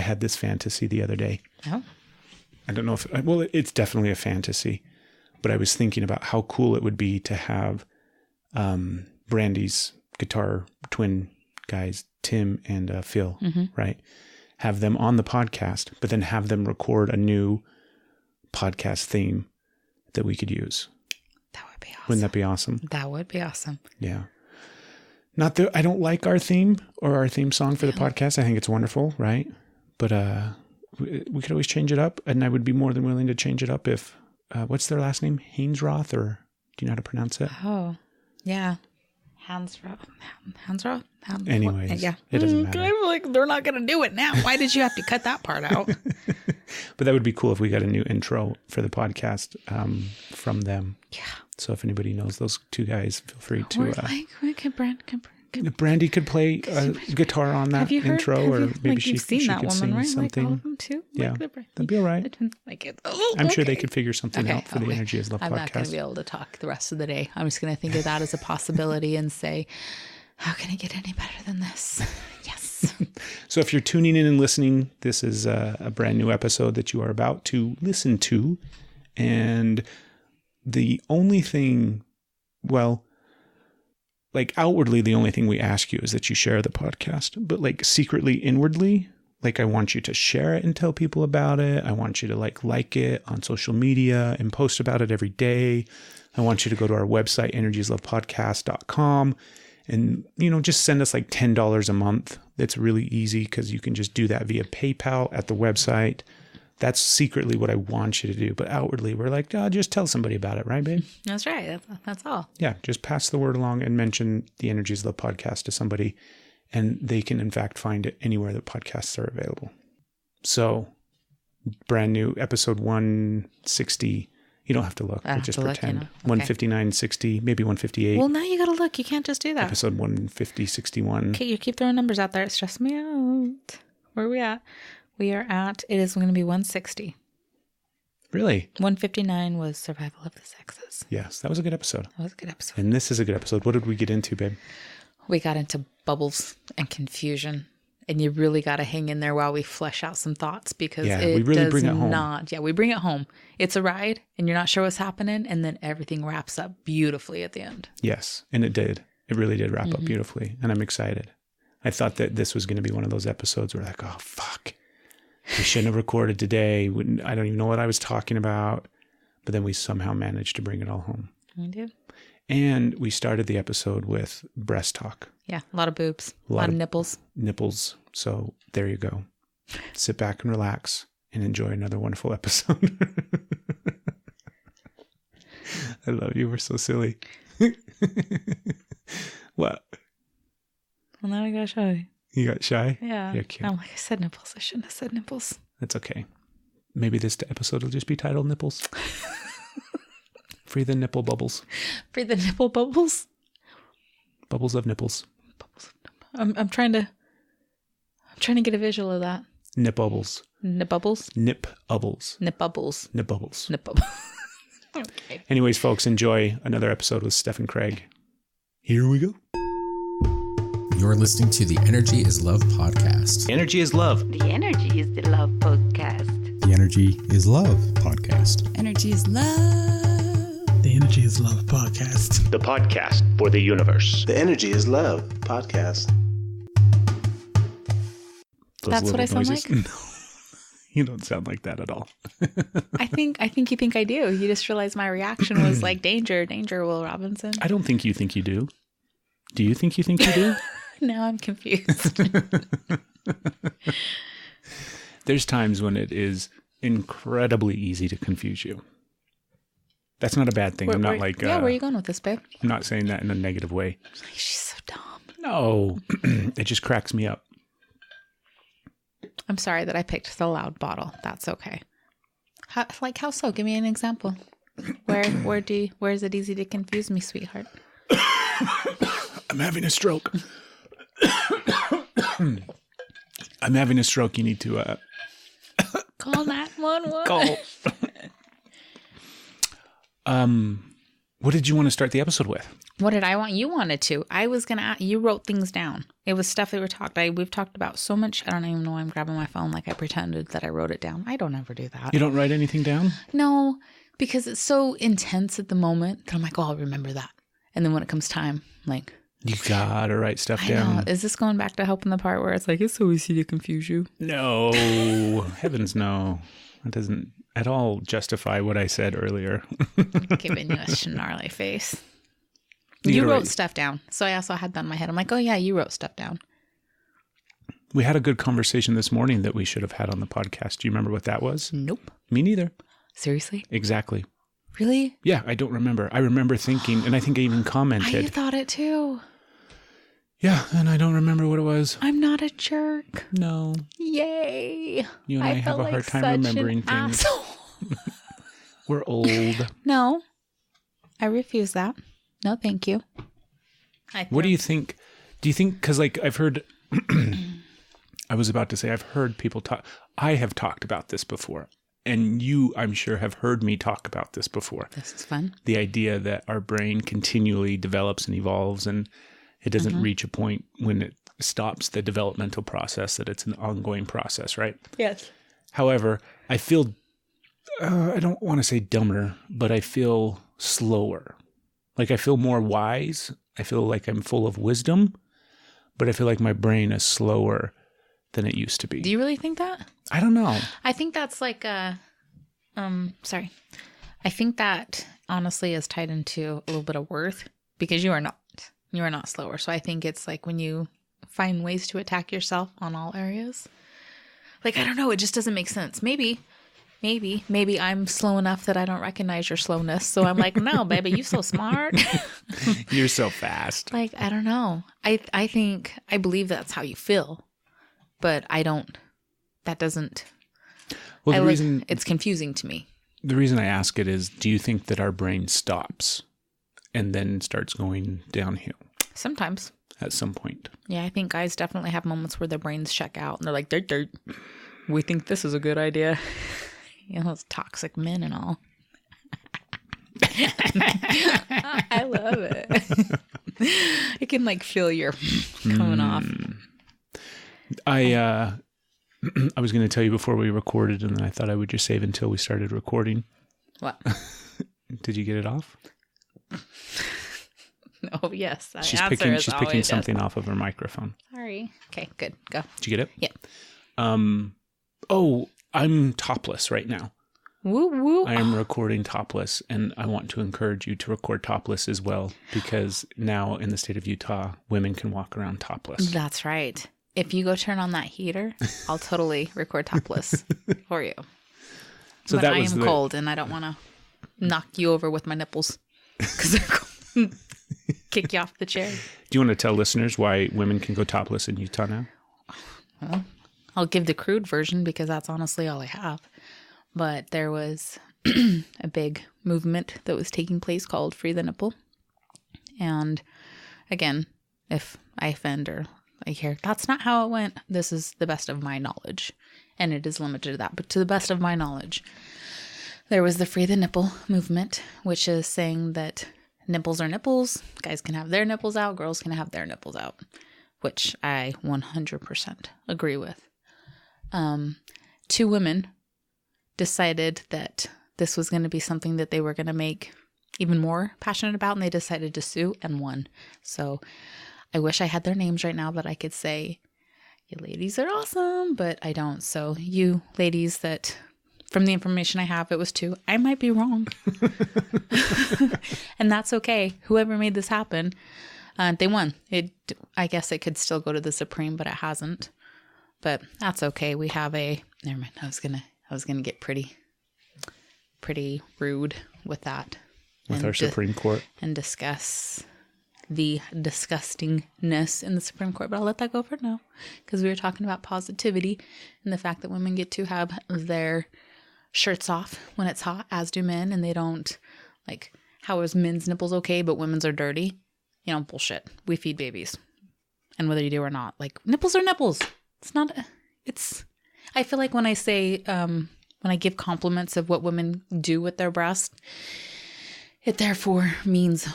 had this fantasy the other day. Oh. I don't know if, well, it's definitely a fantasy, but I was thinking about how cool it would be to have Brandy's guitar twin guys, Tim and Phil, right? Have them on the podcast, but then have them record a new podcast theme that we could use. That would be awesome. Wouldn't that be awesome? That would be awesome. Yeah. Not that I don't like our theme or our theme song for the podcast. I think it's wonderful, right? But we could always change it up, and I would be more than willing to change it up if what's their last name? Hainsroth, or do you know how to pronounce it? Oh, yeah. Hansroth. Anyways, yeah. It doesn't matter. I'm like, they're not going to do it now. Why did you have to cut that part out? But that would be cool if we got a new intro for the podcast from them. Yeah. So if anybody knows those two guys, feel free to... Brandy could play guitar on that intro, or maybe she could sing something. Like all of them too? Yeah, that'd be all right. I'm sure they could figure something out for the Energy is Love podcast. I'm not going to be able to talk the rest of the day. I'm just going to think of that as a possibility and say, how can it get any better than this? Yes. So if you're tuning in and listening, this is a brand new episode that you are about to listen to. And the only thing, well, like outwardly, the only thing we ask you is that you share the podcast, but like secretly, inwardly, like I want you to share it and tell people about it. I want you to like it on social media and post about it every day. I want you to go to our website, energieslovepodcast.com, and, just send us like $10 a month. It's really easy because you can just do that via PayPal at the website. That's secretly what I want you to do. But outwardly, we're like, just tell somebody about it. Right, babe? That's right. That's all. Yeah. Just pass the word along and mention the Energies Love podcast to somebody, and they can, in fact, find it anywhere that podcasts are available. So brand new episode 160. You don't have to look. Just pretend. Okay. 159, 60, maybe 158. Well, now you got to look. You can't just do that. Episode 150, 61. Okay. You keep throwing numbers out there. It stresses me out. Where are we at? It is going to be 160. Really? 159 was Survival of the Sexes. Yes, that was a good episode. And this is a good episode. What did we get into, babe? We got into bubbles and confusion. And you really got to hang in there while we flesh out some thoughts, because we really bring it home. We bring it home. It's a ride and you're not sure what's happening. And then everything wraps up beautifully at the end. Yes. And it did. It really did wrap up beautifully. And I'm excited. I thought that this was going to be one of those episodes where like, oh, fuck. We shouldn't have recorded today. I don't even know what I was talking about. But then we somehow managed to bring it all home. We did. And we started the episode with breast talk. Yeah, a lot of boobs. A lot of nipples. Nipples. So there you go. Sit back and relax and enjoy another wonderful episode. I love you. We're so silly. What? Well, now I got shy. You got shy? Yeah. You're cute. I'm like, I said nipples. I shouldn't have said nipples. That's okay. Maybe this episode will just be titled Nipples. Free the nipple bubbles. Free the nipple bubbles? Bubbles of nipples. I'm trying to get a visual of that. Nip bubbles. Nip bubbles? Nip bubbles. Nip bubbles. Nip bubbles. Nip bubbles. Okay. Anyways, folks, enjoy another episode with Steph and Craig. Here we go. You're listening to the Energy is Love podcast. Energy is love. The Energy is the Love podcast. The Energy is Love podcast. Energy is love. The Energy is Love podcast. The podcast for the universe. The Energy is Love podcast. That's what I sound like? No, you don't sound like that at all. I think you think I do. You just realized my reaction was like, danger, Will Robinson. I don't think you do. Do you think you do? Now I'm confused. There's times when it is incredibly easy to confuse you. That's not a bad thing. I'm not like... where are you going with this, babe? I'm not saying that in a negative way. Like, she's so dumb. No. It just cracks me up. I'm sorry that I picked the loud bottle. That's okay. How so? Give me an example. Where is it easy to confuse me, sweetheart? I'm having a stroke. I'm having a stroke. You need to call 911. Call. What did you want to start the episode with? What did I want? You wanted to. I was going to, you wrote things down. It was stuff that we've talked about so much. I don't even know why I'm grabbing my phone like I pretended that I wrote it down. I don't ever do that. You don't write anything down? No, because it's so intense at the moment that I'm like, oh, I'll remember that. And then when it comes time, I'm like, you gotta write stuff down. I know. Is this going back to helping the part where it's like, it's so easy to confuse you? No. Heavens no. It doesn't at all justify what I said earlier. Giving you a snarly face. You wrote stuff down. So I also had that in my head. I'm like, oh yeah, you wrote stuff down. We had a good conversation this morning that we should have had on the podcast. Do you remember what that was? Nope. Me neither. Seriously? Exactly. Really? Yeah, I don't remember. I remember thinking, and I think I even commented. I thought it too. Yeah, and I don't remember what it was. I'm not a jerk. No. Yay. You and I have a hard time remembering things. We're old. No. I refuse that. No, thank you. What do you think? Do you think, because like I've heard, I was about to say, I've heard people talk, I have talked about this before. And you, I'm sure, have heard me talk about this before. This is fun. The idea that our brain continually develops and evolves, and it doesn't reach a point when it stops the developmental process, that it's an ongoing process, right? Yes. However, I feel, I don't want to say dumber, but I feel slower. Like I feel more wise. I feel like I'm full of wisdom, but I feel like my brain is slower than it used to be. Do you really think that? I don't know. I think that's like I think that honestly is tied into a little bit of worth, because you are not slower. So I think it's like when you find ways to attack yourself on all areas. Like, I don't know. It just doesn't make sense. Maybe I'm slow enough that I don't recognize your slowness. So I'm like, no, baby, you so smart. You're so fast. Like, I don't know. I believe that's how you feel, but that doesn't, well, it's confusing to me. The reason I ask it is, do you think that our brain stops and then starts going downhill? Sometimes. At some point. Yeah, I think guys definitely have moments where their brains check out and they're like, dirt. We think this is a good idea. You know, those toxic men and all. I love it. I can like feel your coming off. I was going to tell you before we recorded, and then I thought I would just save until we started recording. What? Did you get it off? Oh, yes. She's picking something off of her microphone. Sorry. Okay, good. Go. Did you get it? Yeah. Oh, I'm topless right now. Woo woo. I am recording topless, and I want to encourage you to record topless as well, because now in the state of Utah, women can walk around topless. That's right. If you go turn on that heater, I'll totally record topless for you. So but I am cold, and I don't want to knock you over with my nipples because they're cold. Kick you off the chair. Do you want to tell listeners why women can go topless in Utah now? Well, I'll give the crude version because that's honestly all I have. But there was a big movement that was taking place called Free the Nipple. And again, if I offend or I hear, that's not how it went. This is the best of my knowledge. And it is limited to that. But to the best of my knowledge, there was the Free the Nipple movement, which is saying that nipples are nipples. Guys can have their nipples out. Girls can have their nipples out, which I 100% agree with. 2 women decided that this was going to be something that they were going to make even more passionate about, and they decided to sue and won. So I wish I had their names right now that I could say, you ladies are awesome, but I don't. So you ladies that, from the information I have, it was 2. I might be wrong. And that's okay. Whoever made this happen, they won. I guess it could still go to the Supreme, but it hasn't. But that's okay. We have never mind. I was gonna get pretty rude with that. With our Supreme Court. And discuss the disgustingness in the Supreme Court. But I'll let that go for now. Because we were talking about positivity and the fact that women get to have their shirts off when it's hot, as do men. And they don't, like, how is men's nipples okay, but women's are dirty? You know, bullshit. We feed babies. And whether you do or not, like, nipples are nipples. I feel like when I say, when I give compliments of what women do with their breast, it therefore means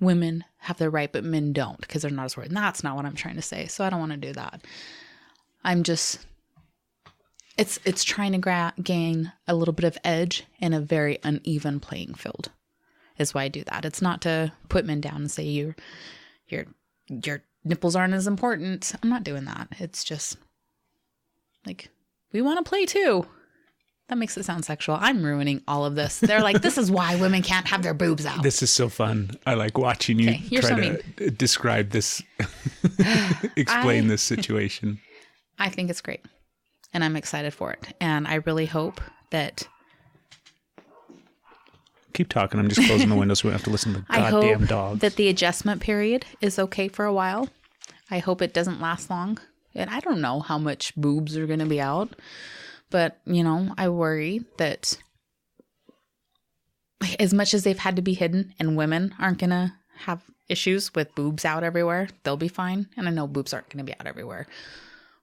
women have the right, but men don't because they're not as worried. And that's not what I'm trying to say. So I don't want to do that. I'm just, it's trying to gain a little bit of edge in a very uneven playing field is why I do that. It's not to put men down and say your nipples aren't as important. I'm not doing that. It's just like, we want to play too. That makes it sound sexual. I'm ruining all of this. They're like, this is why women can't have their boobs out. This is so fun. I like watching you try to describe this, explain this situation. I think it's great. And I'm excited for it. And I really hope that... Keep talking. I'm just closing the window so we don't have to listen to the goddamn dogs. I hope that the adjustment period is okay for a while. I hope it doesn't last long. And I don't know how much boobs are going to be out. But, I worry that as much as they've had to be hidden and women aren't going to have issues with boobs out everywhere, they'll be fine. And I know boobs aren't going to be out everywhere.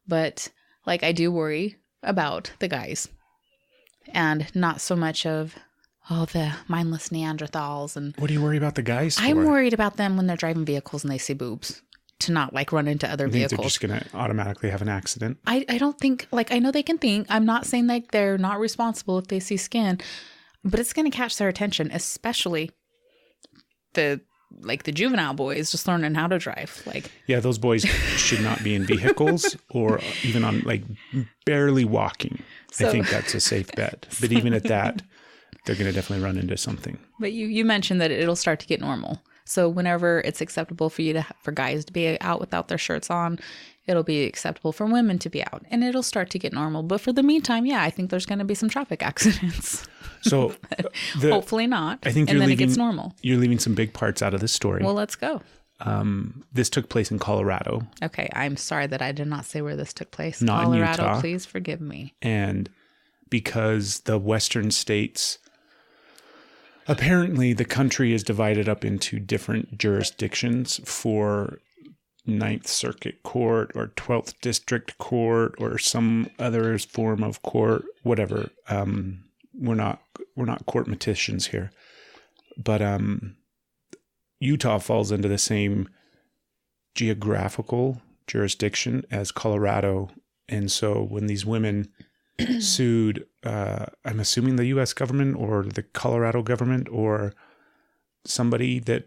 But, I do worry about the guys. And not so much of, the mindless Neanderthals. And what do you worry about the guys for? I'm worried about them when they're driving vehicles and they see boobs. To not run into other vehicles. They're just going to automatically have an accident. I don't think, I know they can think. I'm not saying they're not responsible if they see skin, but it's going to catch their attention, especially the juvenile boys just learning how to drive. Yeah, those boys should not be in vehicles or even on barely walking. I think that's a safe bet. But even at that, they're going to definitely run into something. But you mentioned that it'll start to get normal. So whenever it's acceptable for guys to be out without their shirts on, it'll be acceptable for women to be out. And it'll start to get normal. But for the meantime, I think there's going to be some traffic accidents. So hopefully not. I think and then it gets normal. You're leaving some big parts out of this story. Well, let's go. This took place in Colorado. Okay. I'm sorry that I did not say where this took place. Not Colorado, in Utah. Please forgive me. And because the western states... Apparently, the country is divided up into different jurisdictions for 9th Circuit Court or 12th District Court or some other form of court, whatever. We're not courtmaticians here. But Utah falls into the same geographical jurisdiction as Colorado. And so when these women sued, I'm assuming the U.S. government or the Colorado government or somebody that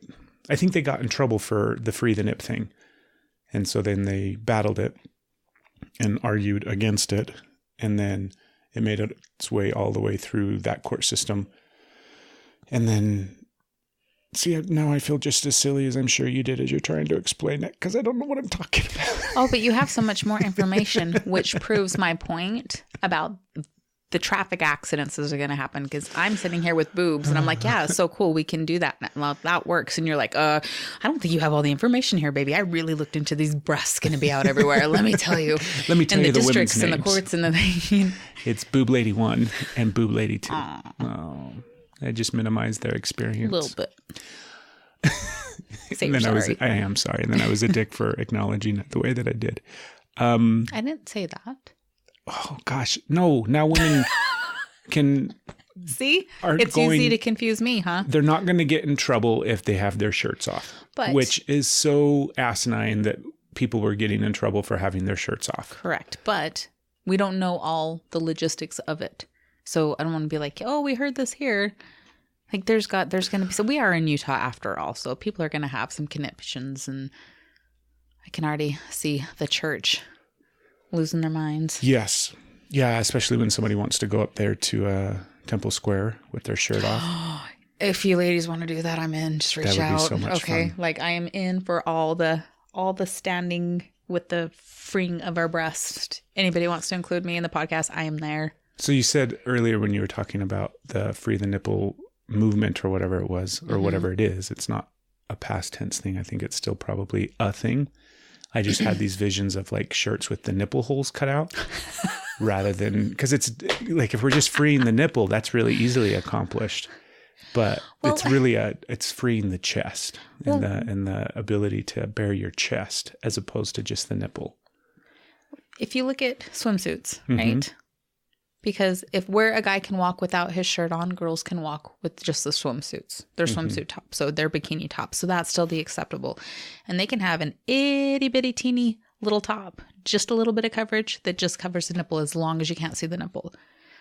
I think they got in trouble for the free the nip thing. And so then they battled it and argued against it. And then it made its way all the way through that court system. And then, see, now I feel just as silly as I'm sure you did as you're trying to explain it because I don't know what I'm talking about. Oh, but you have so much more information, which proves my point about the traffic accidents that are going to happen because I'm sitting here with boobs and I'm like, yeah, it's so cool. We can do that. Well, that works. And you're like, I don't think you have all the information here, baby. I really looked into these breasts going to be out everywhere. Let me tell you. Let me tell you the districts women's and names. the courts and the thing. It's Boob Lady 1 and Boob Lady 2. Oh, I just minimized their experience. A little bit. And then I am sorry. And then I was a dick for acknowledging it the way that I did. I didn't say that. Oh gosh, no! Now women can see. It's easy to confuse me, huh? They're not going to get in trouble if they have their shirts off, which is so asinine that people were getting in trouble for having their shirts off. Correct, but we don't know all the logistics of it, so I don't want to be like, oh, we heard this here. There's going to be, so we are in Utah after all, so people are going to have some conniptions, and I can already see the church losing their minds. Yes. Yeah, especially when somebody wants to go up there to Temple Square with their shirt off. If you ladies want to do that, I'm in. Just reach out. That would be so much fun. I am in for all the standing with the freeing of our breast. Anybody wants to include me in the podcast, I am there. So you said earlier when you were talking about the free the nipple movement or whatever it was, or whatever it is, it's not a past tense thing. I think it's still probably a thing. I just had these visions of shirts with the nipple holes cut out rather than, because it's if we're just freeing the nipple, that's really easily accomplished. But it's really it's freeing the chest and the ability to bear your chest as opposed to just the nipple. If you look at swimsuits, right? Because if where a guy can walk without his shirt on, girls can walk with just the swimsuits, their swimsuit top, so their bikini top. So that's still the acceptable. And they can have an itty bitty teeny little top, just a little bit of coverage that just covers the nipple as long as you can't see the nipple.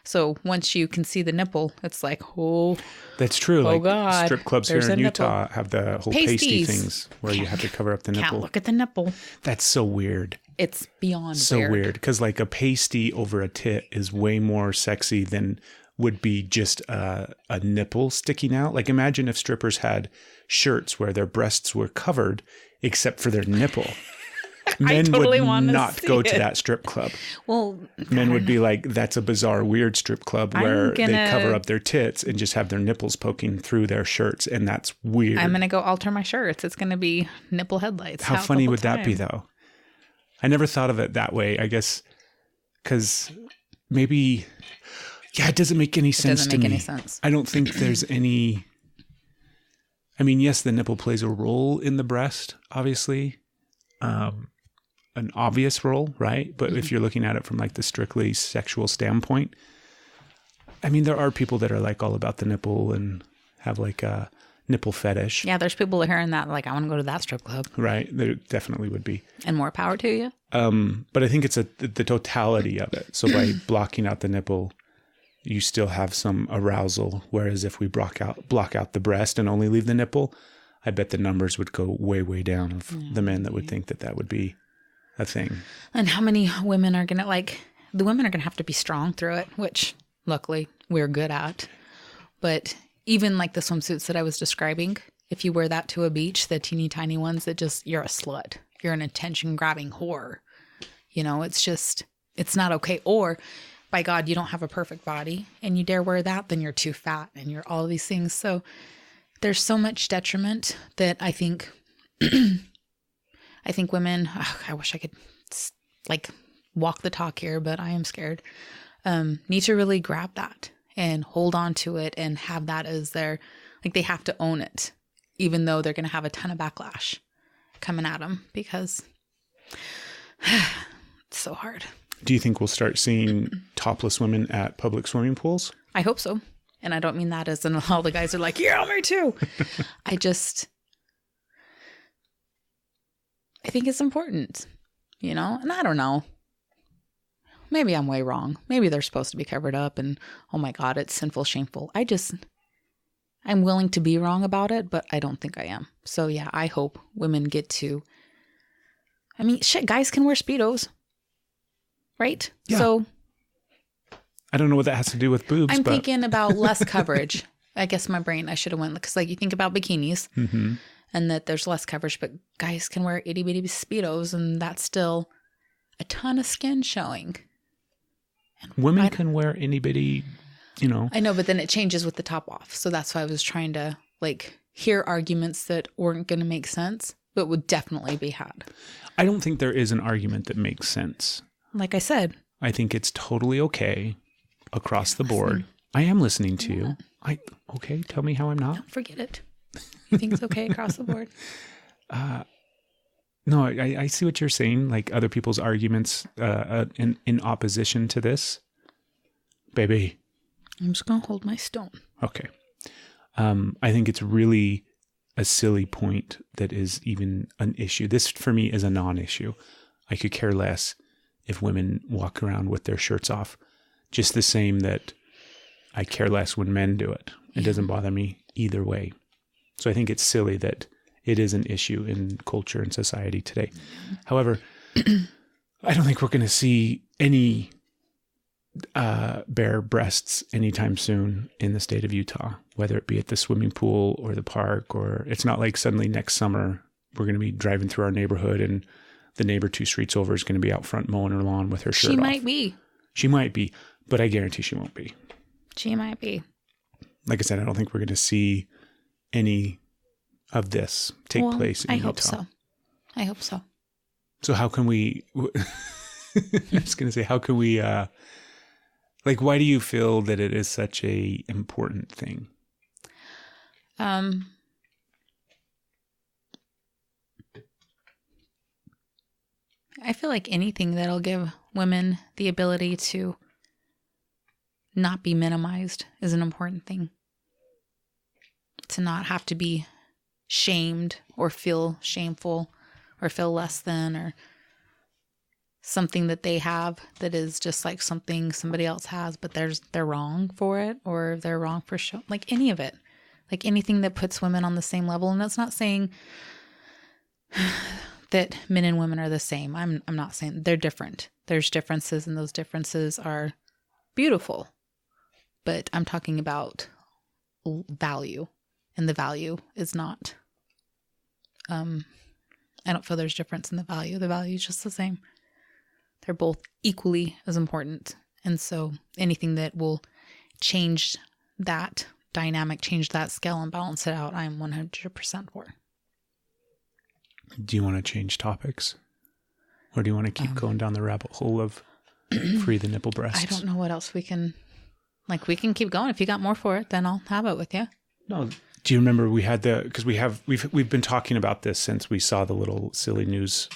So once you can see the nipple, it's like, oh, that's true. Oh like God, strip clubs here in Utah have the whole pasty things where you have to cover up the nipple. Can't look at the nipple. That's so weird. It's beyond so weird because like a pasty over a tit is way more sexy than would be just a nipple sticking out. Like imagine if strippers had shirts where their breasts were covered except for their nipple. Men totally would not go to that strip club. Well, men would be like, that's a bizarre, weird strip club where they cover up their tits and just have their nipples poking through their shirts. And that's weird. I'm going to go alter my shirts. It's going to be nipple headlights. How funny would that be though? I never thought of it that way, I guess, because maybe, it doesn't make any sense to me. It doesn't make any sense. I don't think there's any, I mean, yes, the nipple plays a role in the breast, obviously, an obvious role, right? But if you're looking at it from like the strictly sexual standpoint, I mean, there are people that are like all about the nipple and have like a nipple fetish. Yeah, there's people hearing that like, I want to go to that strip club. Right. There definitely would be. And more power to you. But I think it's the totality of it. So by blocking out the nipple, you still have some arousal. Whereas if we block out the breast and only leave the nipple, I bet the numbers would go way, way down of the men that would think that would be a thing. And how many women are going to the women are going to have to be strong through it, which luckily we're good at. But even like the swimsuits that I was describing, if you wear that to a beach, the teeny tiny ones that just, you're a slut. You're an attention grabbing whore. You know, it's not okay. Or by God, you don't have a perfect body and you dare wear that, then you're too fat and you're all these things. So there's so much detriment that I think, women, I wish I could like walk the talk here, but I am scared, need to really grab that and hold on to it and have that as their, like they have to own it, even though they're going to have a ton of backlash coming at them because it's so hard. Do you think we'll start seeing topless women at public swimming pools? I hope so. And I don't mean that as in all the guys are like, yeah, me too. I think it's important, you know, and I don't know. Maybe I'm way wrong. Maybe they're supposed to be covered up and, oh my God, it's sinful, shameful. I'm willing to be wrong about it, but I don't think I am. So yeah, I hope women get to, I mean, shit, guys can wear Speedos, right? Yeah. So I don't know what that has to do with boobs. I'm thinking about less coverage. I guess my brain, I should have went, because like you think about bikinis and that there's less coverage, but guys can wear itty bitty Speedos and that's still a ton of skin showing. And women can wear itty bitty, you know. I know, but then it changes with the top off. So that's why I was trying to like hear arguments that weren't going to make sense, but would definitely be had. I don't think there is an argument that makes sense. Like I said. I think it's totally okay across the board. I am listening to you. Okay, tell me how I'm not. Don't forget it. You think it's okay across the board? No, I see what you're saying. Like other people's arguments in opposition to this. Baby. I'm just going to hold my stone. Okay. I think it's really a silly point that is even an issue. This for me is a non-issue. I could care less if women walk around with their shirts off. Just the same that I care less when men do it. It doesn't bother me either way. So I think it's silly that it is an issue in culture and society today. However, I don't think we're going to see any bare breasts anytime soon in the state of Utah, whether it be at the swimming pool or the park, or it's not like suddenly next summer we're going to be driving through our neighborhood and the neighbor 2 streets over is going to be out front mowing her lawn with her shirt off. She might be, but I guarantee she won't be. She might be. Like I said, I don't think we're going to see any of this take place in Utah. I hope so. So how can we, I was going to say, how can we, like, why do you feel that it is such a important thing? I feel like anything that'll give women the ability to not be minimized is an important thing. To not have to be shamed or feel shameful or feel less than, or something that they have that is just like something somebody else has, but they're wrong for it, or they're wrong for like any of it, like anything that puts women on the same level. And that's not saying that men and women are the same. I'm not saying they're different. There's differences, and those differences are beautiful. But I'm talking about value, and the value is not, I don't feel there's difference in the value. The value is just the same. They're both equally as important. And so anything that will change that dynamic, change that scale and balance it out, I'm 100% for. Do you want to change topics? Or do you want to keep going down the rabbit hole of free the nipple breasts? I don't know what else we can keep going. If you got more for it, then I'll have it with you. No. Do you remember we had because we've been talking about this since we saw the little silly news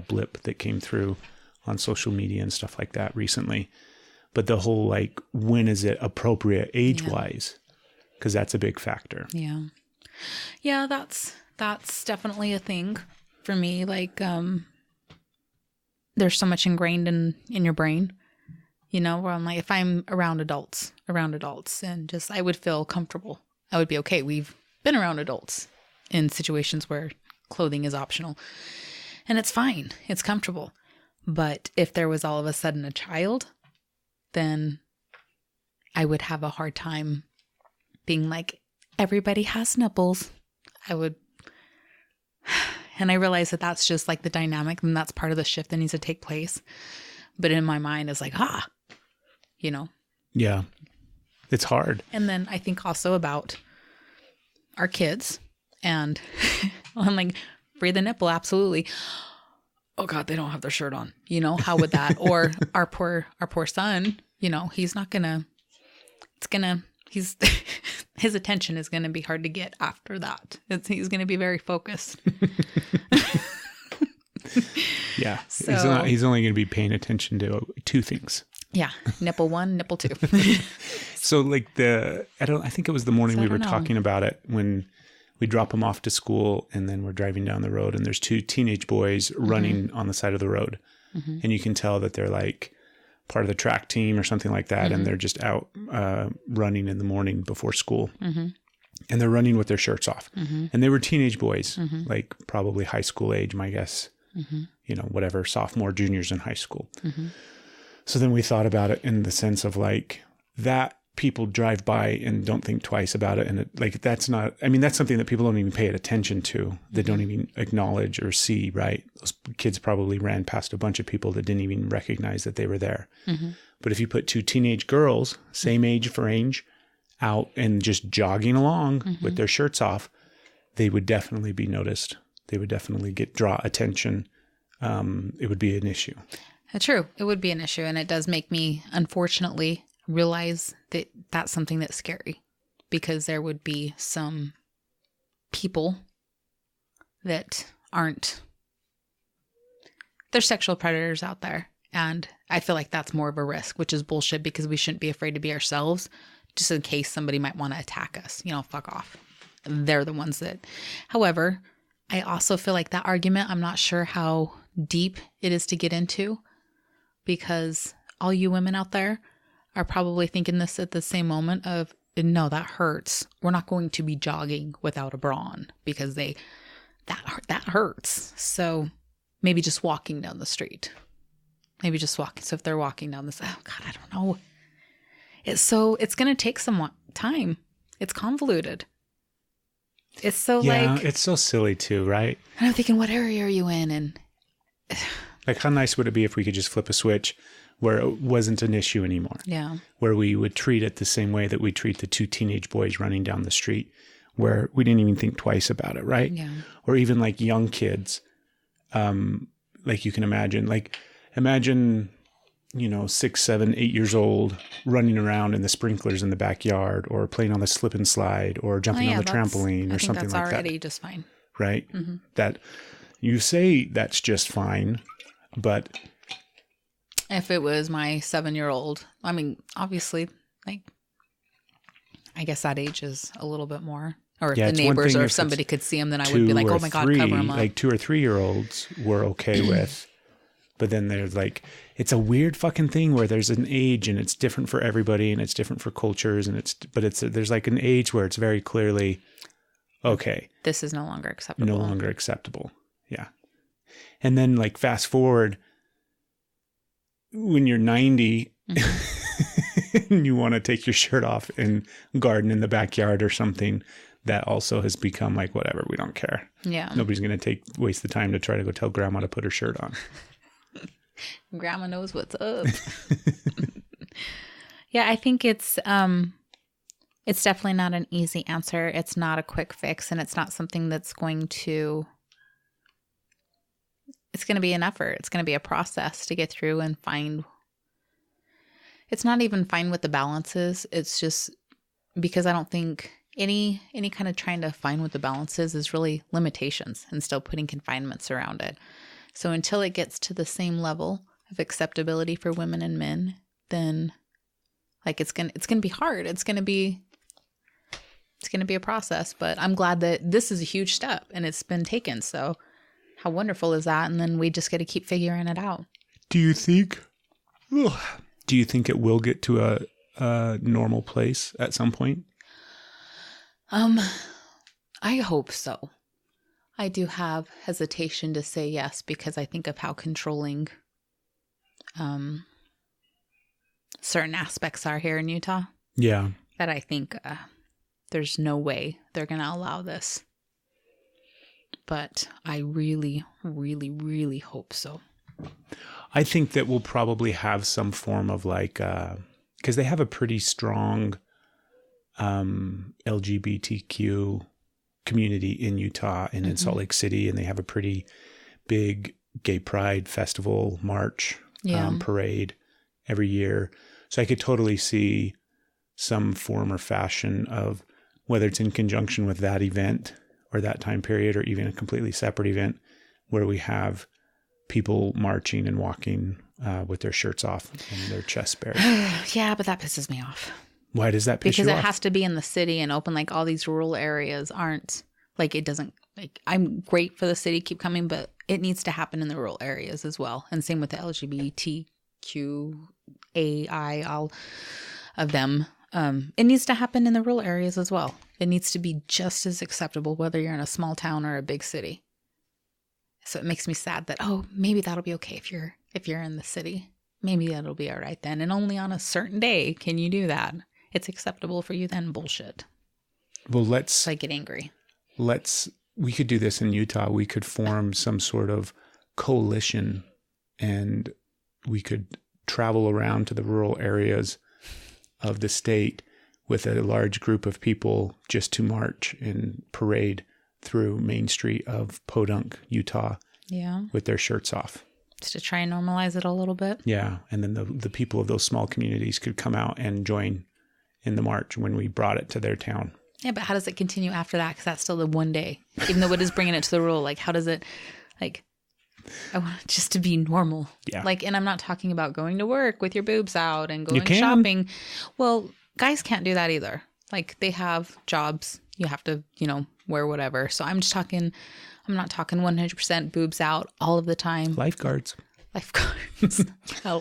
blip that came through on social media and stuff like that recently. But the whole, like, when is it appropriate age-wise? Because that's a big factor. Yeah. Yeah, that's definitely a thing for me. Like, there's so much ingrained in your brain, you know, where I'm like, if I'm around adults and just, I would feel comfortable. I would be okay. We've been around adults in situations where clothing is optional, and it's fine. It's comfortable. But if there was all of a sudden a child, then I would have a hard time being like, everybody has nipples. And I realize that that's just like the dynamic, and that's part of the shift that needs to take place. But in my mind, it's like, you know? Yeah. It's hard. And then I think also about our kids, and I'm like, free the nipple, absolutely. Oh God, they don't have their shirt on. You know, how would that? Or our poor son, you know, his attention is going to be hard to get after that. He's going to be very focused. Yeah. So, he's only going to be paying attention to two things. Yeah. Nipple 1, nipple 2. So like I think it was the morning we were talking about it when we drop them off to school, and then we're driving down the road, and there's two teenage boys running on the side of the road. Mm-hmm. And you can tell that they're like part of the track team or something like that. Mm-hmm. And they're just out running in the morning before school. Mm-hmm. And they're running with their shirts off. Mm-hmm. And they were teenage boys, like probably high school age, my guess, you know, whatever, sophomore, juniors in high school. Mm-hmm. So then we thought about it in the sense of like that people drive by and don't think twice about it. And that's something that people don't even pay attention to. They don't even acknowledge or see, right? Those kids probably ran past a bunch of people that didn't even recognize that they were there. Mm-hmm. But if you put two teenage girls, same age for range, out and just jogging along with their shirts off, they would definitely be noticed. They would definitely draw attention. It would be an issue. True. It would be an issue. And it does make me, unfortunately, realize that that's something that's scary, because there would be some people that they're sexual predators out there. And I feel like that's more of a risk, which is bullshit, because we shouldn't be afraid to be ourselves, just in case somebody might want to attack us. You know, fuck off. They're the ones that, however, I also feel like that argument, I'm not sure how deep it is to get into, because all you women out there are probably thinking this at the same moment of, no, that hurts. We're not going to be jogging without a bra on, because that hurts. So maybe just walking down the street. Maybe just walking. So if they're walking down this, oh God, I don't know. It's going to take some time. It's convoluted. It's so it's so silly too, right? And I'm thinking, what area are you in? And like, how nice would it be if we could just flip a switch where it wasn't an issue anymore? Yeah. Where we would treat it the same way that we treat the two teenage boys running down the street, where we didn't even think twice about it, right? Yeah. Or even like young kids, like you can imagine, you know, 6, 7, 8 years old running around in the sprinklers in the backyard, or playing on the slip and slide, or jumping on the trampoline, or something like that. That's already just fine. Right? Mm-hmm. That you say that's just fine, but if it was my 7-year-old, I mean, obviously Like, I guess that age is a little bit more. Or if Yeah, the it's one neighbors thing or if if somebody it's could see them, then I would be like, 2 or oh my God, 3, cover them up. like 2 or 3-year-olds we're okay with. But then there's like, it's a weird fucking thing where there's an age and it's different for everybody and it's different for cultures and there's like an age where it's very clearly, okay, this is no longer acceptable. No longer acceptable. Yeah. And then like fast forward when you're 90 and you want to take your shirt off and garden in the backyard or something, that also has become like, whatever, we don't care. Yeah. Nobody's going to waste the time to try to go tell grandma to put her shirt on. Grandma knows what's up. Yeah, I think it's definitely not an easy answer. It's not a quick fix, and it's not something that's going to be an effort. It's going to be a process to get through and find. It's not even find what the balance is. It's just because I don't think any kind of trying to find what the balance is really limitations and still putting confinements around it. So until it gets to the same level of acceptability for women and men, then like it's gonna be hard. It's gonna be a process. But I'm glad that this is a huge step and it's been taken. So how wonderful is that? And then we just got to keep figuring it out. Do you think it will get to a normal place at some point? I hope so. I do have hesitation to say yes because I think of how controlling certain aspects are here in Utah. Yeah. That I think there's no way they're going to allow this. But I really, really, really hope so. I think that we'll probably have some form of like, because they have a pretty strong LGBTQ community in Utah and in Salt Lake City, and they have a pretty big gay pride festival, march, parade every year. So I could totally see some form or fashion of whether it's in conjunction with that event or that time period or even a completely separate event where we have people marching and walking with their shirts off and their chests bare. Yeah, but that pisses me off. Why does that piss you off? Because it has to be in the city and open. Like all these rural areas aren't like it doesn't like I'm great for the city, keep coming, but it needs to happen in the rural areas as well. And same with the LGBTQAI, all of them. It needs to happen in the rural areas as well. It needs to be just as acceptable whether you're in a small town or a big city. So it makes me sad that, oh, maybe that'll be okay if you're in the city. Maybe that'll be all right then. And only on a certain day can you do that. It's acceptable for you then. Bullshit. Well, so I get angry. We could do this in Utah. We could form some sort of coalition and we could travel around to the rural areas of the state with a large group of people just to march and parade through Main Street of Podunk, Utah. Yeah. With their shirts off. Just to try and normalize it a little bit. Yeah. And then the people of those small communities could come out and join in the march when we brought it to their town. Yeah, but how does it continue after that? Because that's still the one day. Even though it is bringing it to the rural, like how does it, like, I want it just to be normal. Yeah. Like, and I'm not talking about going to work with your boobs out and going shopping. Well, guys can't do that either. Like they have jobs. You have to, wear whatever. So I'm not talking 100% boobs out all of the time. Lifeguards.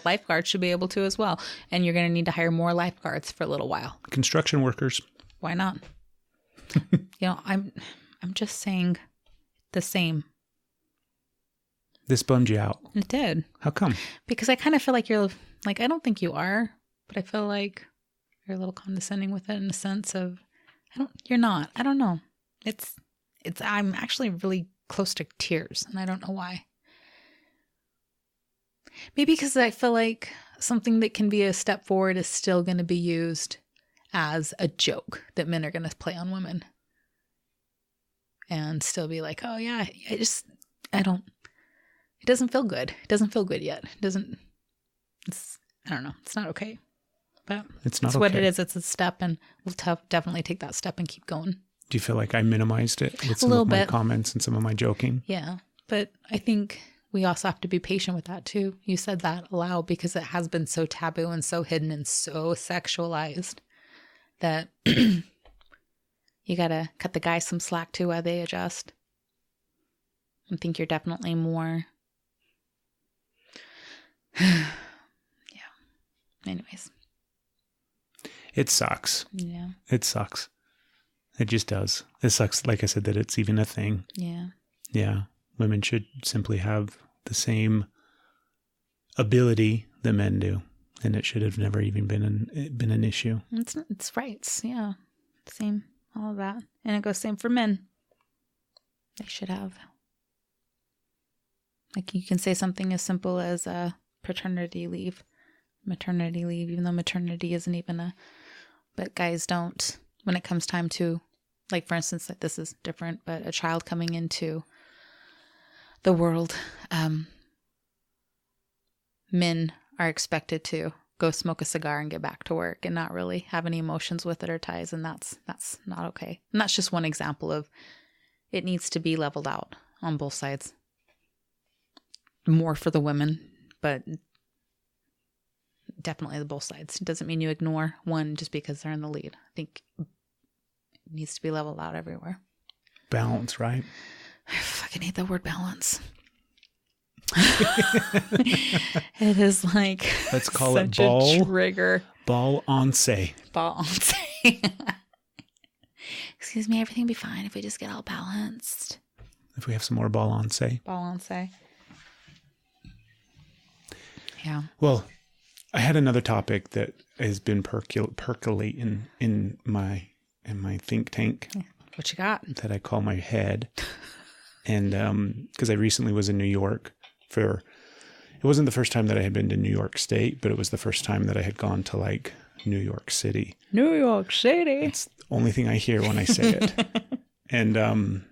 Lifeguards should be able to as well. And you're going to need to hire more lifeguards for a little while. Construction workers. Why not? I'm just saying the same. This bummed you out. It did. How come? Because I kind of feel like you're like, I don't think you are, but I feel like you're a little condescending with it in the sense of, you're not. I don't know. I'm actually really close to tears and I don't know why. Maybe because I feel like something that can be a step forward is still going to be used as a joke that men are going to play on women and still be like, oh yeah, it doesn't feel good. It doesn't feel good yet. I don't know. It's not okay, but it's what it is. It's a step and we'll definitely take that step and keep going. Do you feel like I minimized it with some of my comments and some of my joking? Yeah. But I think we also have to be patient with that too. You said that aloud because it has been so taboo and so hidden and so sexualized that you got to cut the guys some slack too while they adjust. I think you're definitely more... Yeah. Anyways. It sucks. Yeah. It sucks. It just does. It sucks, like I said, that it's even a thing. Yeah. Yeah. Women should simply have the same ability that men do. And it should have never even been an issue. It's rights. Yeah. Same. All of that. And it goes same for men. They should have. Like you can say something as simple as paternity leave, maternity leave, even though maternity isn't even but guys don't, when it comes time to, like for instance, like this is different, but a child coming into the world, men are expected to go smoke a cigar and get back to work and not really have any emotions with it or ties. And that's not okay. And that's just one example of it needs to be leveled out on both sides. More for the women, but definitely the both sides. It doesn't mean you ignore one just because they're in the lead. I think it needs to be leveled out everywhere. Balance, right? I fucking hate the word balance. It is like, let's call such it ball a trigger. Balance. Balance. Excuse me, everything will be fine if we just get all balanced. If we have some more balance. Balance. Yeah. Well, I had another topic that has been percolating in my think tank. What you got? That I call my head. And because I recently was in New York it wasn't the first time that I had been to New York State, but it was the first time that I had gone to like New York City. New York City. It's the only thing I hear when I say it. And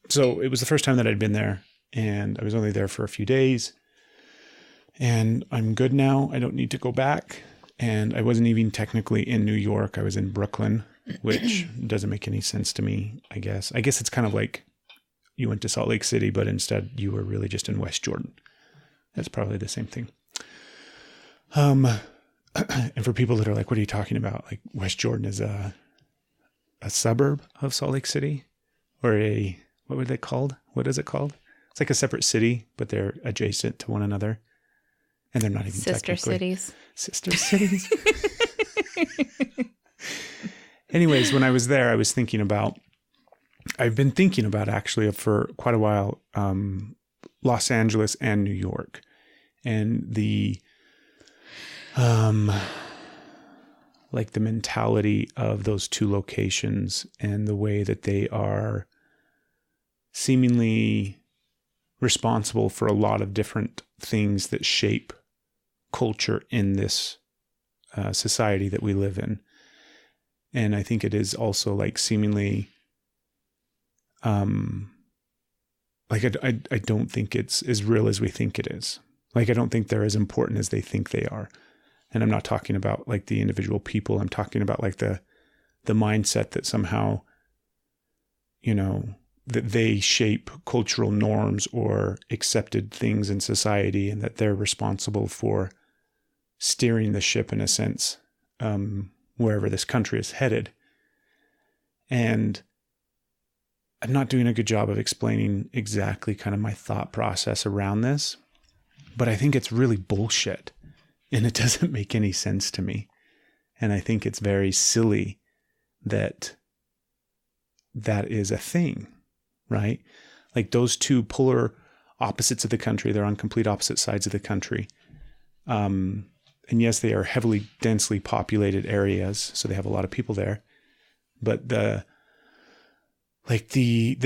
so it was the first time that I'd been there, and I was only there for a few days. And I'm good now. I don't need to go back. And I wasn't even technically in New York. I was in Brooklyn, which doesn't make any sense to me, I guess. I guess it's kind of like you went to Salt Lake City, but instead you were really just in West Jordan. That's probably the same thing. And for people that are like, what are you talking about? Like West Jordan is a suburb of Salt Lake City, or what were they called? What is it called? It's like a separate city, but they're adjacent to one another. And they're not even Sister cities. Sister cities. Anyways, when I was there, I've been thinking about actually for quite a while, Los Angeles and New York, and the like the mentality of those two locations and the way that they are seemingly responsible for a lot of different things that shape culture in this society that we live in. And I think it is also like seemingly like I don't think it's as real as we think it is. Like I don't think they're as important as they think they are. And I'm not talking about like the individual people. I'm talking about like the mindset that somehow, that they shape cultural norms or accepted things in society, and that they're responsible for steering the ship in a sense, wherever this country is headed. And I'm not doing a good job of explaining exactly kind of my thought process around this, but I think it's really bullshit and it doesn't make any sense to me. And I think it's very silly that is a thing, right? Like those two polar opposites of the country, they're on complete opposite sides of the country. And yes, they are heavily, densely populated areas, so they have a lot of people there. But the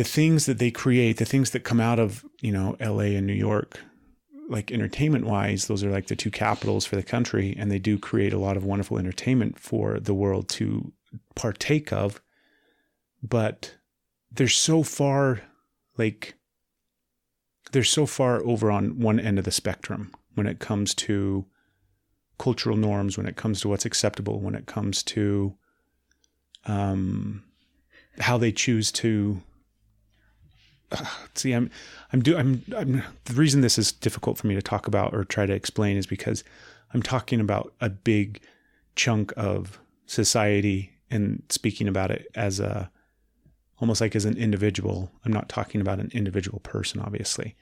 things that they create, the things that come out of, LA and New York, like entertainment wise, those are like the two capitals for the country, and they do create a lot of wonderful entertainment for the world to partake of. But they're so far over on one end of the spectrum when it comes to cultural norms, when it comes to what's acceptable, when it comes to how they choose to see, the reason this is difficult for me to talk about or try to explain is because I'm talking about a big chunk of society and speaking about it as almost like as an individual. I'm not talking about an individual person, obviously.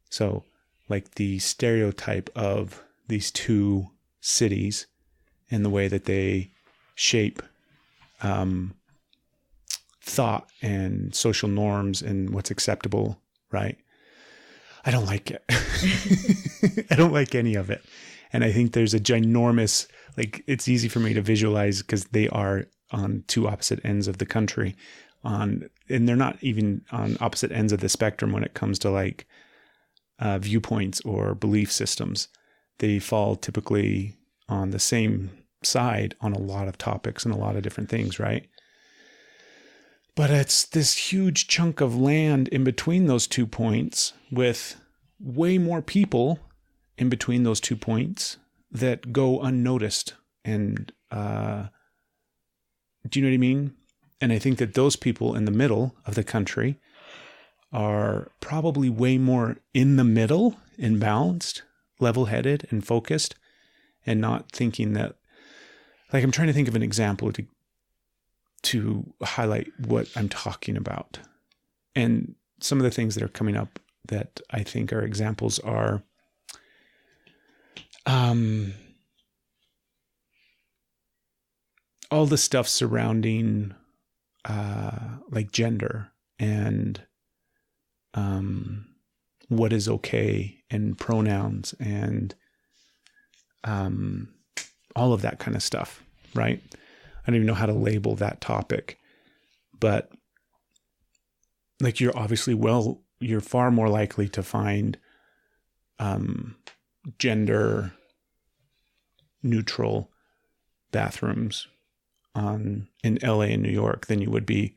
So like the stereotype of these two cities and the way that they shape thought and social norms and what's acceptable, right? I don't like it. I don't like any of it. And I think there's a ginormous, like, it's easy for me to visualize because they are on two opposite ends of the country and they're not even on opposite ends of the spectrum when it comes to like viewpoints or belief systems. They fall typically on the same side on a lot of topics and a lot of different things, right? But it's this huge chunk of land in between those 2 points with way more people in between those 2 points that go unnoticed. And do you know what I mean? And I think that those people in the middle of the country are probably way more in the middle and balanced, level-headed and focused, and not thinking that, like, I'm trying to think of an example to highlight what I'm talking about. And some of the things that are coming up that I think are examples are all the stuff surrounding like gender and what is okay and pronouns and all of that kind of stuff, right? I don't even know how to label that topic, but like you're far more likely to find gender neutral bathrooms in LA and New York than you would be,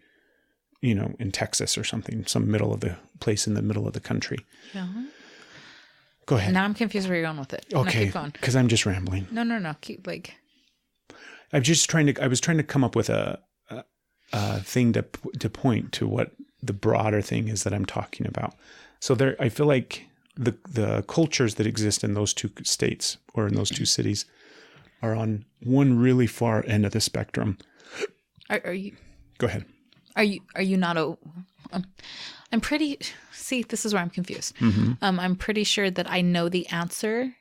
in Texas or something, some place in the middle of the country. Yeah. Go ahead. Now I'm confused where you're going with it. Okay. Keep going. Because I'm just rambling. No. Keep I was trying to come up with a thing to point to what the broader thing is that I'm talking about. So I feel like the cultures that exist in those two states or in those two cities are on one really far end of the spectrum. Are you? Go ahead. Are you not? I'm pretty. See, this is where I'm confused. Mm-hmm. I'm pretty sure that I know the answer.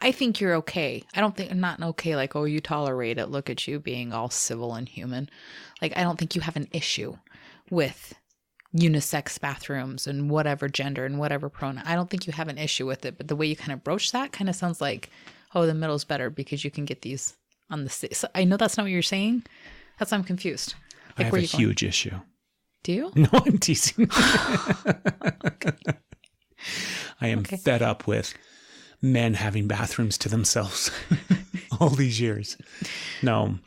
I think you're okay. I'm not okay. Like, oh, you tolerate it. Look at you being all civil and human. Like, I don't think you have an issue with unisex bathrooms and whatever gender and whatever pronoun. I don't think you have an issue with it. But the way you kind of broach that kind of sounds like, oh, the middle's better because you can get these on the city. So I know that's not what you're saying. That's why I'm confused. Like, I have a huge issue. Do you? No, I'm teasing. Okay. I am fed up with men having bathrooms to themselves all these years. No.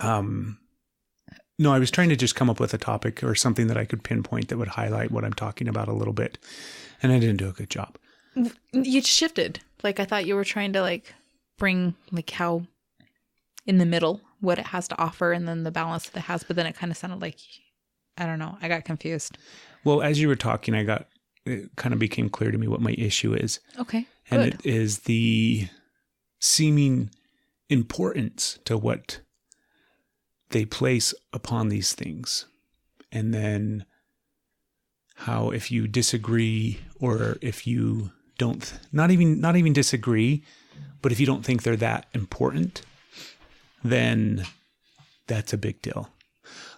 No, I was trying to just come up with a topic or something that I could pinpoint that would highlight what I'm talking about a little bit. And I didn't do a good job. You shifted. Like, I thought you were trying to like bring like how in the middle, what it has to offer and then the balance that it has. But then it kind of sounded like, I don't know. I got confused. Well, as you were talking, it kind of became clear to me what my issue is. Okay. And good. it is the seeming importance to what they place upon these things. And then how if you disagree or if you don't, not even disagree, but if you don't think they're that important, then that's a big deal.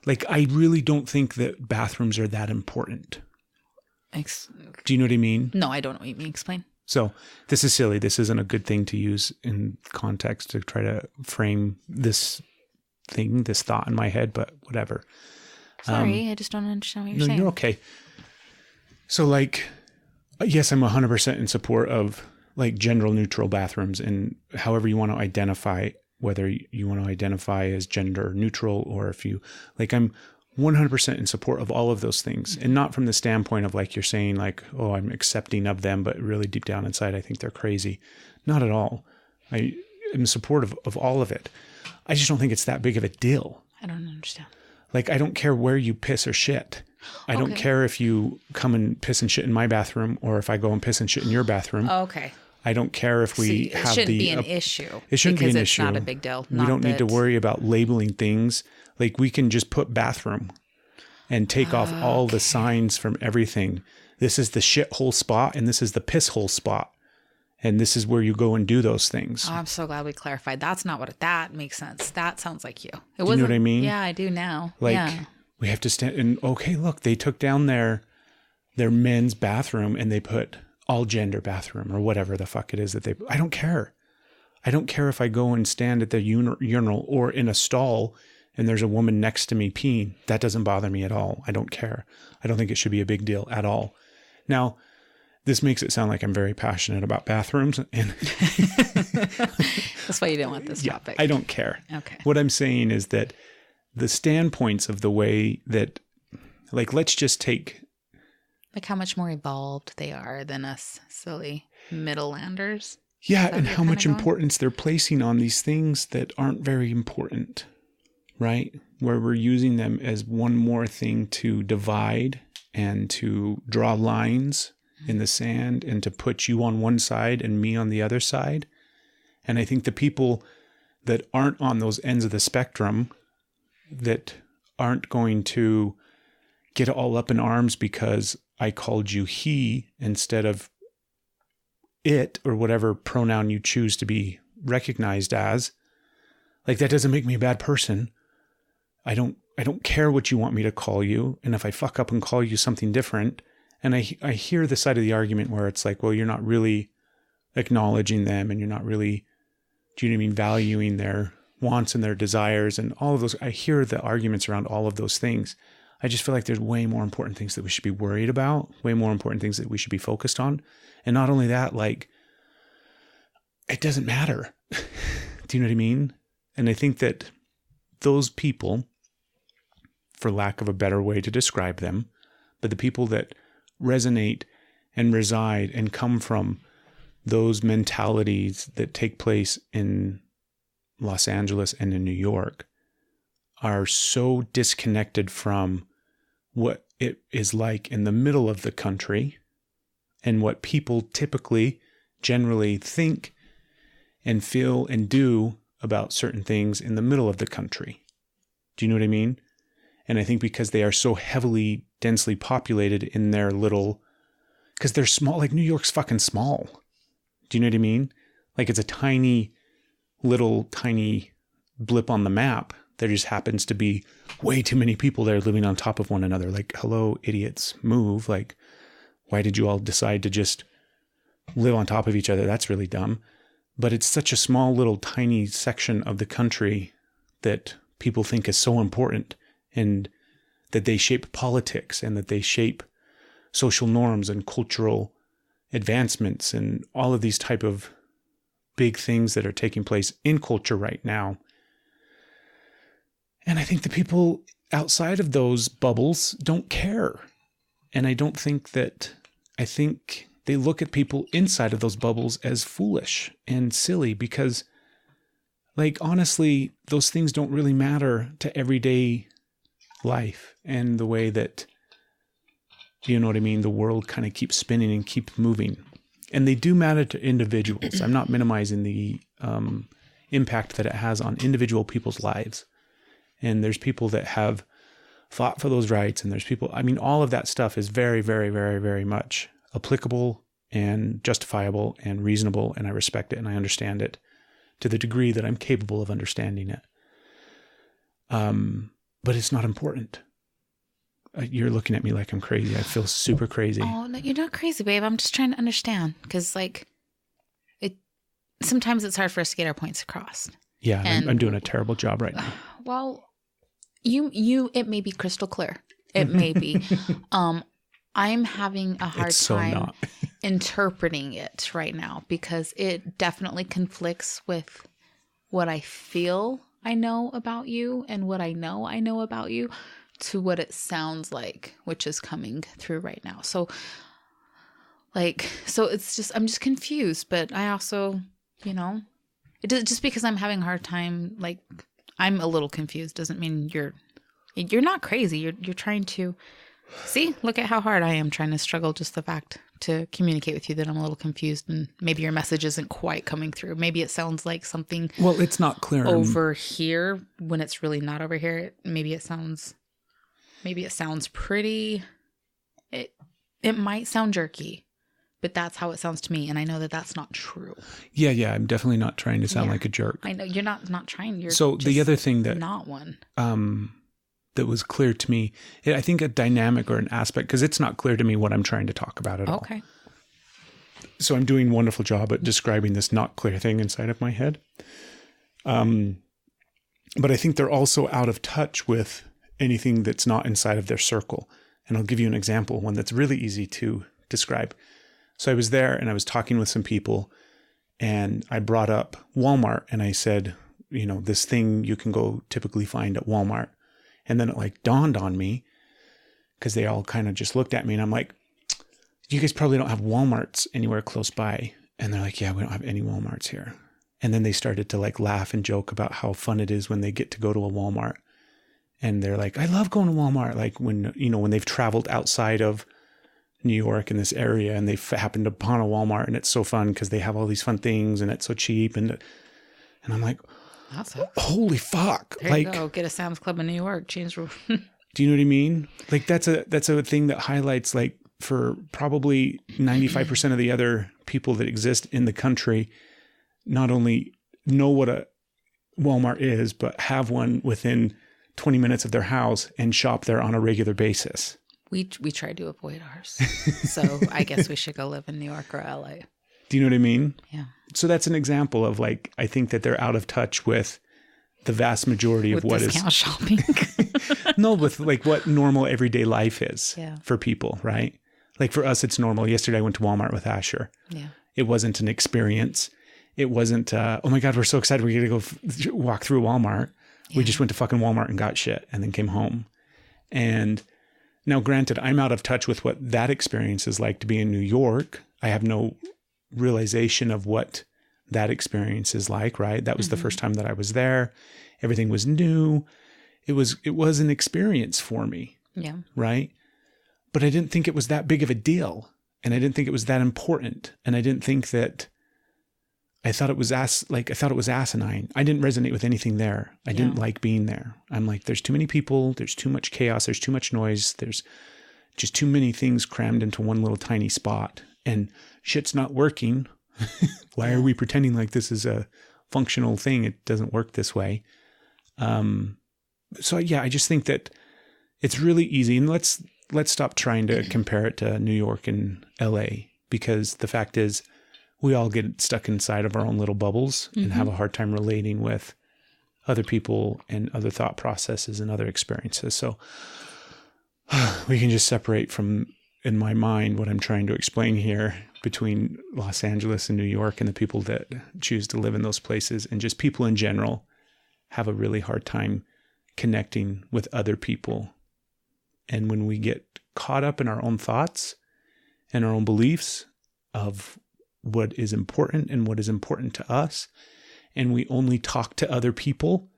Like, I really don't think that bathrooms are that important. Do you know what I mean? No, I don't know what you mean. Explain. So this is silly. This isn't a good thing to use in context to try to frame this thought in my head, but whatever. Sorry, I just don't understand what you're saying. No, you're okay. So like, yes, I'm 100% in support of like gender neutral bathrooms and however you want to identify, whether you want to identify as gender neutral or if you like, I'm 100% in support of all of those things, and not from the standpoint of like you're saying like, oh, I'm accepting of them, but really deep down inside, I think they're crazy. Not at all. I am supportive of all of it. I just don't think it's that big of a deal. I don't understand. Like, I don't care where you piss or shit. I don't care if you come and piss and shit in my bathroom or if I go and piss and shit in your bathroom. Okay. I don't care if we have the... It shouldn't be an issue. It shouldn't be an issue. Because it's not a big deal. We don't need to worry about labeling things. Like, we can just put bathroom and take off all the signs from everything. This is the shithole spot and this is the piss hole spot. And this is where you go and do those things. Oh, I'm so glad we clarified. That's not what that makes sense. That sounds like you. Do you know what I mean? Yeah, I do now. Like, we have to stand and, okay, look, they took down their men's bathroom and they put all gender bathroom or whatever the fuck it is that I don't care. I don't care if I go and stand at the urinal or in a stall and there's a woman next to me peeing. That doesn't bother me at all. I don't care. I don't think it should be a big deal at all. Now, this makes it sound like I'm very passionate about bathrooms. And that's why you don't want this topic. I don't care. Okay. What I'm saying is that the standpoints of the way that, like, let's just take... Like how much more evolved they are than us silly middlelanders. Yeah, and how much importance they're placing on these things that aren't very important, right? Where we're using them as one more thing to divide and to draw lines in the sand and to put you on one side and me on the other side. And I think the people that aren't on those ends of the spectrum, that aren't going to get all up in arms because I called you he instead of it or whatever pronoun you choose to be recognized as, like, that doesn't make me a bad person. I don't care what you want me to call you. And if I fuck up and call you something different, and I hear the side of the argument where it's like, well, you're not really acknowledging them and you're not really, do you know what I mean, valuing their wants and their desires and all of those. I hear the arguments around all of those things. I just feel like there's way more important things that we should be worried about, way more important things that we should be focused on. And not only that, like, it doesn't matter. Do you know what I mean? And I think that those people, for lack of a better way to describe them, but the people that resonate and reside and come from those mentalities that take place in Los Angeles and in New York are so disconnected from what it is like in the middle of the country and what people typically, generally think and feel and do about certain things in the middle of the country. Do you know what I mean? And I think because they are so heavily, densely populated in their little, because they're small, like New York's fucking small. Do you know what I mean? Like, it's a tiny blip on the map. There just happens to be way too many people there living on top of one another. Like, hello, idiots, move. Like, why did you all decide to just live on top of each other? That's really dumb. But it's such a small little tiny section of the country that people think is so important, and that they shape politics and that they shape social norms and cultural advancements and all of these type of big things that are taking place in culture right now. And I think the people outside of those bubbles don't care. And I think they look at people inside of those bubbles as foolish and silly because, like, honestly, those things don't really matter to everyday life and the way that, you know what I mean, the world kind of keeps spinning and keeps moving. And they do matter to individuals. I'm not minimizing the impact that it has on individual people's lives. And there's people that have fought for those rights, and there's people, I mean, all of that stuff is very, very, very, very much applicable and justifiable and reasonable, and I respect it and I understand it to the degree that I'm capable of understanding it. But it's not important. You're looking at me like I'm crazy. I feel super crazy. Oh, no, you're not crazy, babe. I'm just trying to understand because, like, sometimes it's hard for us to get our points across. Yeah, and I'm doing a terrible job right now. Well, it may be crystal clear. It may be. I'm having a hard time interpreting it right now because it definitely conflicts with what I feel I know about you and what I know about you to what it sounds like, which is coming through right now. So it's just, I'm just confused, but I also, you know, just because I'm having a hard time, like, I'm a little confused doesn't mean you're not crazy. You're trying to See, look at how hard I am trying to struggle just the fact to communicate with you that I'm a little confused and maybe your message isn't quite coming through. Maybe it sounds like something it's not clear over here when it's really not over here. Maybe it sounds pretty, it might sound jerky, but that's how it sounds to me. And I know that that's not true. Yeah. I'm definitely not trying to sound like a jerk. I know you're not trying. You're so just the other thing that not one. That was clear to me, I think a dynamic or an aspect, because it's not clear to me what I'm trying to talk about at all. Okay. So I'm doing a wonderful job at describing this not clear thing inside of my head. But I think they're also out of touch with anything that's not inside of their circle. And I'll give you an example, one that's really easy to describe. So I was there and I was talking with some people and I brought up Walmart and I said, this thing you can go typically find at Walmart. And then it dawned on me because they all kind of just looked at me and I'm like, you guys probably don't have Walmarts anywhere close by. And they're like, yeah, we don't have any Walmarts here. And then they started to laugh and joke about how fun it is when they get to go to a Walmart. And they're like, I love going to Walmart. Like when they've traveled outside of New York in this area and they've happened upon a Walmart and it's so fun because they have all these fun things and it's so cheap. And I'm like, holy fuck. There you go. Get a Sam's Club in New York. Change rule. Do you know what I mean? That's a thing that highlights for probably 95% of the other people that exist in the country, not only know what a Walmart is, but have one within 20 minutes of their house and shop there on a regular basis. We try to avoid ours. So I guess we should go live in New York or LA. Do you know what I mean? Yeah. So that's an example of I think that they're out of touch with the vast majority of what is discount shopping. No, with what normal everyday life is for people, right? For us, it's normal. Yesterday, I went to Walmart with Asher. Yeah. It wasn't an experience. It wasn't, oh my God, we're so excited. We're going to go walk through Walmart. Yeah. We just went to fucking Walmart and got shit and then came home. And now, granted, I'm out of touch with what that experience is like to be in New York. I have no realization of what that experience is like, right? That was the first time that I was there. Everything was new. It was an experience for me. Yeah. Right? But I didn't think it was that big of a deal. And I didn't think it was that important. And I didn't think that I thought it was asinine. I didn't resonate with anything there. I didn't like being there. I'm like, there's too many people. There's too much chaos. There's too much noise. There's just too many things crammed into one little tiny spot. And shit's not working. Why are we pretending like this is a functional thing? It doesn't work this way. So I just think that it's really easy. And let's stop trying to compare it to New York and LA, because the fact is we all get stuck inside of our own little bubbles and have a hard time relating with other people and other thought processes and other experiences. So we can just separate from, in my mind, what I'm trying to explain here between Los Angeles and New York and the people that choose to live in those places, and just people in general have a really hard time connecting with other people. And when we get caught up in our own thoughts and our own beliefs of what is important and what is important to us, and we only talk to other people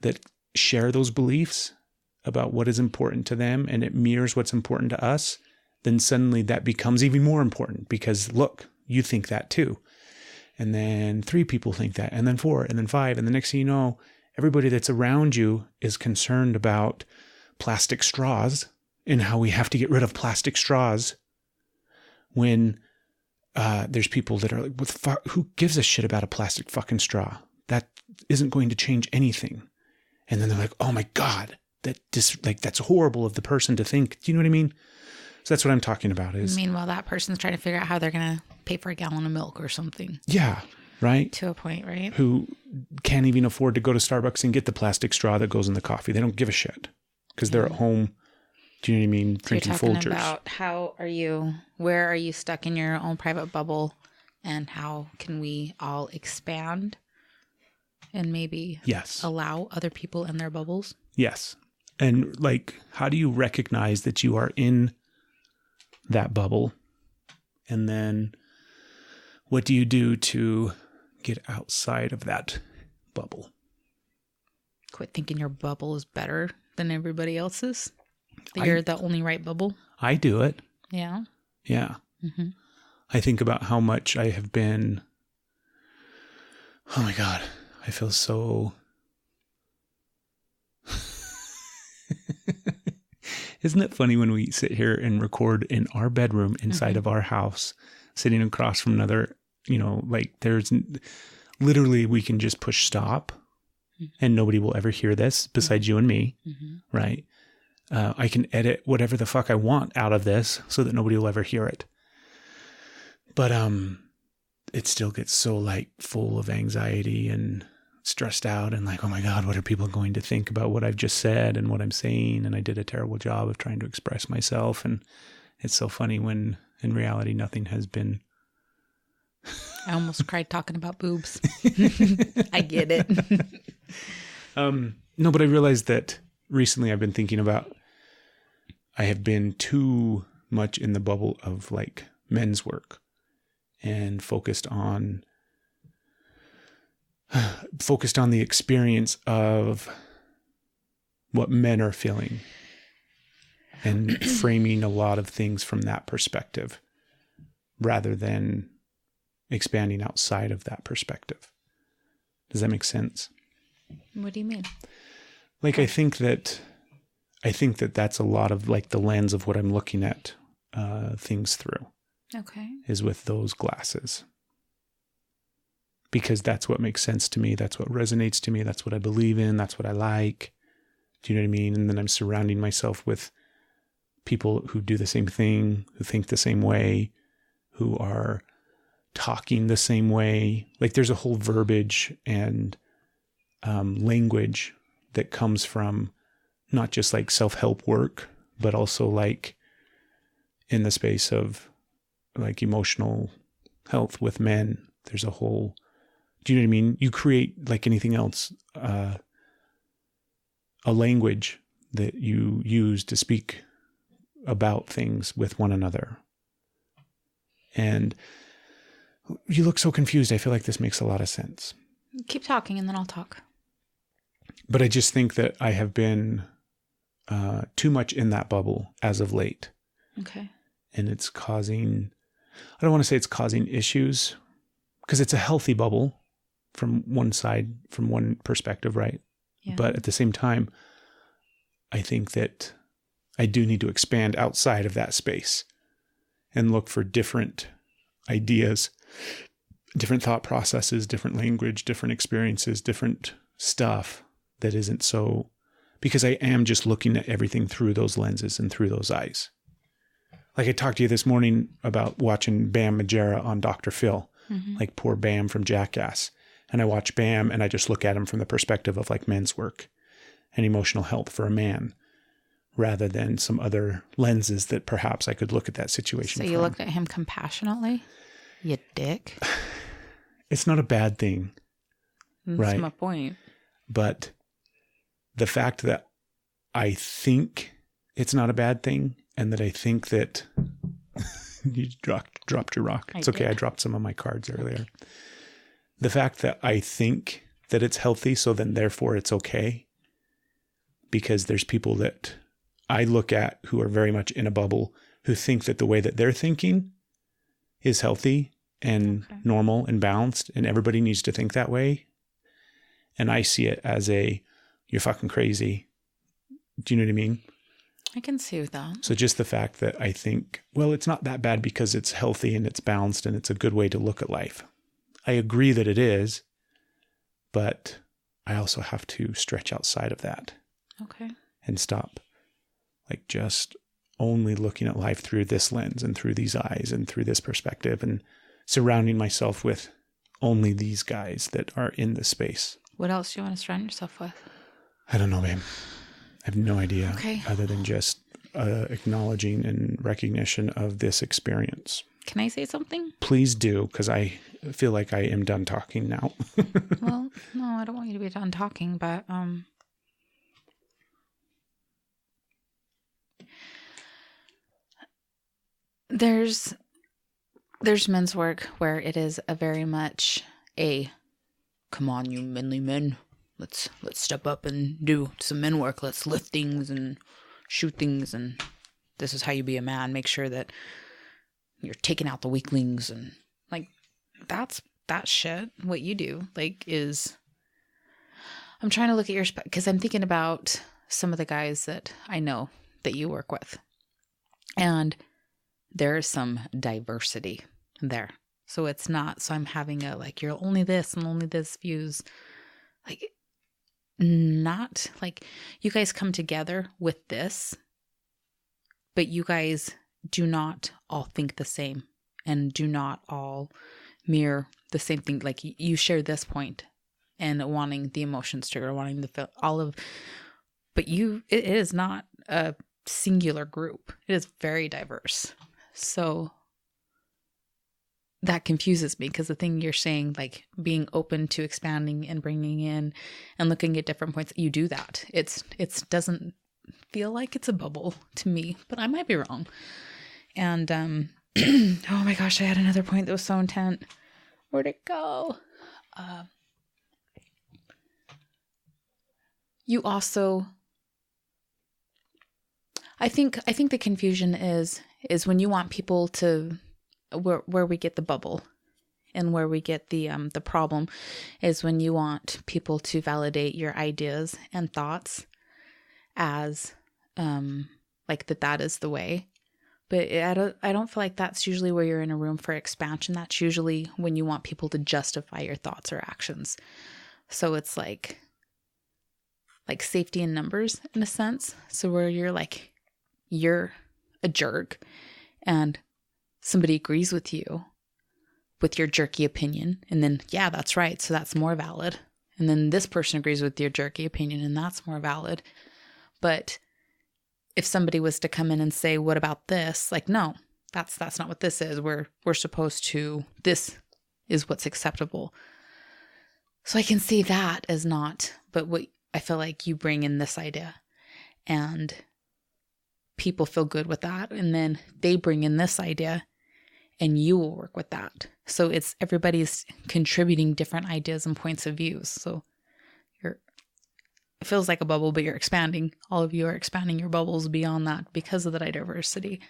that share those beliefs about what is important to them, and it mirrors what's important to us, then suddenly that becomes even more important because, look, you think that too. And then 3 people think that, and then 4, and then 5. And the next thing you know, everybody that's around you is concerned about plastic straws and how we have to get rid of plastic straws, when there's people that are like, who gives a shit about a plastic fucking straw? That isn't going to change anything. And then they're like, oh my God, that's horrible of the person to think. Do you know what I mean? So that's what I'm talking about. Is meanwhile, that person's trying to figure out how they're going to pay for a gallon of milk or something. Yeah, right? To a point, right? Who can't even afford to go to Starbucks and get the plastic straw that goes in the coffee. They don't give a shit because they're at home. Do you know what I mean? Drinking Folgers. You're talking about where are you stuck in your own private bubble, and how can we all expand and maybe allow other people in their bubbles? Yes. And how do you recognize that you are in that bubble? And then what do you do to get outside of that bubble? Quit thinking your bubble is better than everybody else's. You're the only right bubble? I do it. Yeah. Yeah. Mm-hmm. I think about how much I have been, oh my God, I feel so, isn't it funny when we sit here and record in our bedroom inside of our house, sitting across from another, like there's literally, we can just push stop and nobody will ever hear this besides you and me, right? I can edit whatever the fuck I want out of this so that nobody will ever hear it. But it still gets so like full of anxiety and stressed out and like, oh my God, what are people going to think about what I've just said and what I'm saying? And I did a terrible job of trying to express myself. And it's so funny when in reality, nothing has been. I almost cried talking about boobs. I get it. No, but I realized that recently I've been thinking about, I have been too much in the bubble of like men's work and focused on the experience of what men are feeling and framing a lot of things from that perspective rather than expanding outside of that perspective. Does that make sense? What do you mean? Like, I think that that's a lot of like the lens of what I'm looking at things through. Okay. Is with those glasses. Because that's what makes sense to me. That's what resonates to me. That's what I believe in. That's what I like. Do you know what I mean? And then I'm surrounding myself with people who do the same thing, who think the same way, who are talking the same way. Like there's a whole verbiage and language that comes from not just like self-help work, but also like in the space of like emotional health with men. There's a whole, do you know what I mean? You create, like anything else, a language that you use to speak about things with one another. And you look so confused. I feel like this makes a lot of sense. Keep talking and then I'll talk. But I just think that I have been too much in that bubble as of late. Okay. And it's causing, I don't want to say it's causing issues because it's a healthy bubble from one side, from one perspective, right? Yeah. But at the same time, I think that I do need to expand outside of that space and look for different ideas, different thought processes, different language, different experiences, different stuff that isn't so, because I am just looking at everything through those lenses and through those eyes. Like I talked to you this morning about watching Bam Margera on Dr. Phil, like poor Bam from Jackass. And I watch Bam and I just look at him from the perspective of like men's work and emotional health for a man, rather than some other lenses that perhaps I could look at that situation. So you look at him compassionately? You dick. It's not a bad thing. That's right? my point. But the fact that I think it's not a bad thing, and that I think that you dropped your rock. It's okay. I dropped some of my cards earlier. Okay. The fact that I think that it's healthy, so then therefore it's okay, because there's people that I look at who are very much in a bubble who think that the way that they're thinking is healthy and normal and balanced, and everybody needs to think that way. And I see it as you're fucking crazy. Do you know what I mean? I can see that. So just the fact that I think, well, it's not that bad because it's healthy and it's balanced and it's a good way to look at life. I agree that it is, but I also have to stretch outside of that. Okay. And stop like just only looking at life through this lens and through these eyes and through this perspective, and surrounding myself with only these guys that are in the space. What else do you want to surround yourself with? I don't know, babe. I have no idea. Okay. Other than just acknowledging and recognition of this experience. Can I say something? Please do, because I feel like I am done talking now. Well, no, I don't want you to be done talking, but there's men's work where it is a very much come on, you manly men, let's step up and do some men work. Let's lift things and shoot things and this is how you be a man. Make sure that you're taking out the weaklings and like that shit. What you do like is, I'm trying to look at your because I'm thinking about some of the guys that I know that you work with, and there is some diversity there. So it's not, so I'm having a like, you're only this and only this views. Like, not like you guys come together with this, but you guys do not all think the same and do not all mirror the same thing. Like you share this point and wanting the emotions trigger, wanting the feel all of, but it is not a singular group. It is very diverse. So that confuses me because the thing you're saying, like being open to expanding and bringing in and looking at different points, you do that. It doesn't feel like it's a bubble to me, but I might be wrong. And oh my gosh, I had another point that was so intent. Where'd it go? You also, I think the confusion is when you want people to, where we get the bubble and where we get the problem is when you want people to validate your ideas and thoughts as like that is the way. But I don't feel like that's usually where you're in a room for expansion. That's usually when you want people to justify your thoughts or actions. So it's like safety in numbers in a sense. So where you're like, you're a jerk and somebody agrees with you with your jerky opinion. And then, yeah, that's right. So that's more valid. And then this person agrees with your jerky opinion and that's more valid. But if somebody was to come in and say, what about this? Like, no, that's not what this is. We're supposed to, this is what's acceptable. So I can see that as not, but what I feel like you bring in this idea and people feel good with that. And then they bring in this idea and you will work with that. So it's everybody's contributing different ideas and points of views. So it feels like a bubble, but you're expanding. All of you are expanding your bubbles beyond that because of the diversity.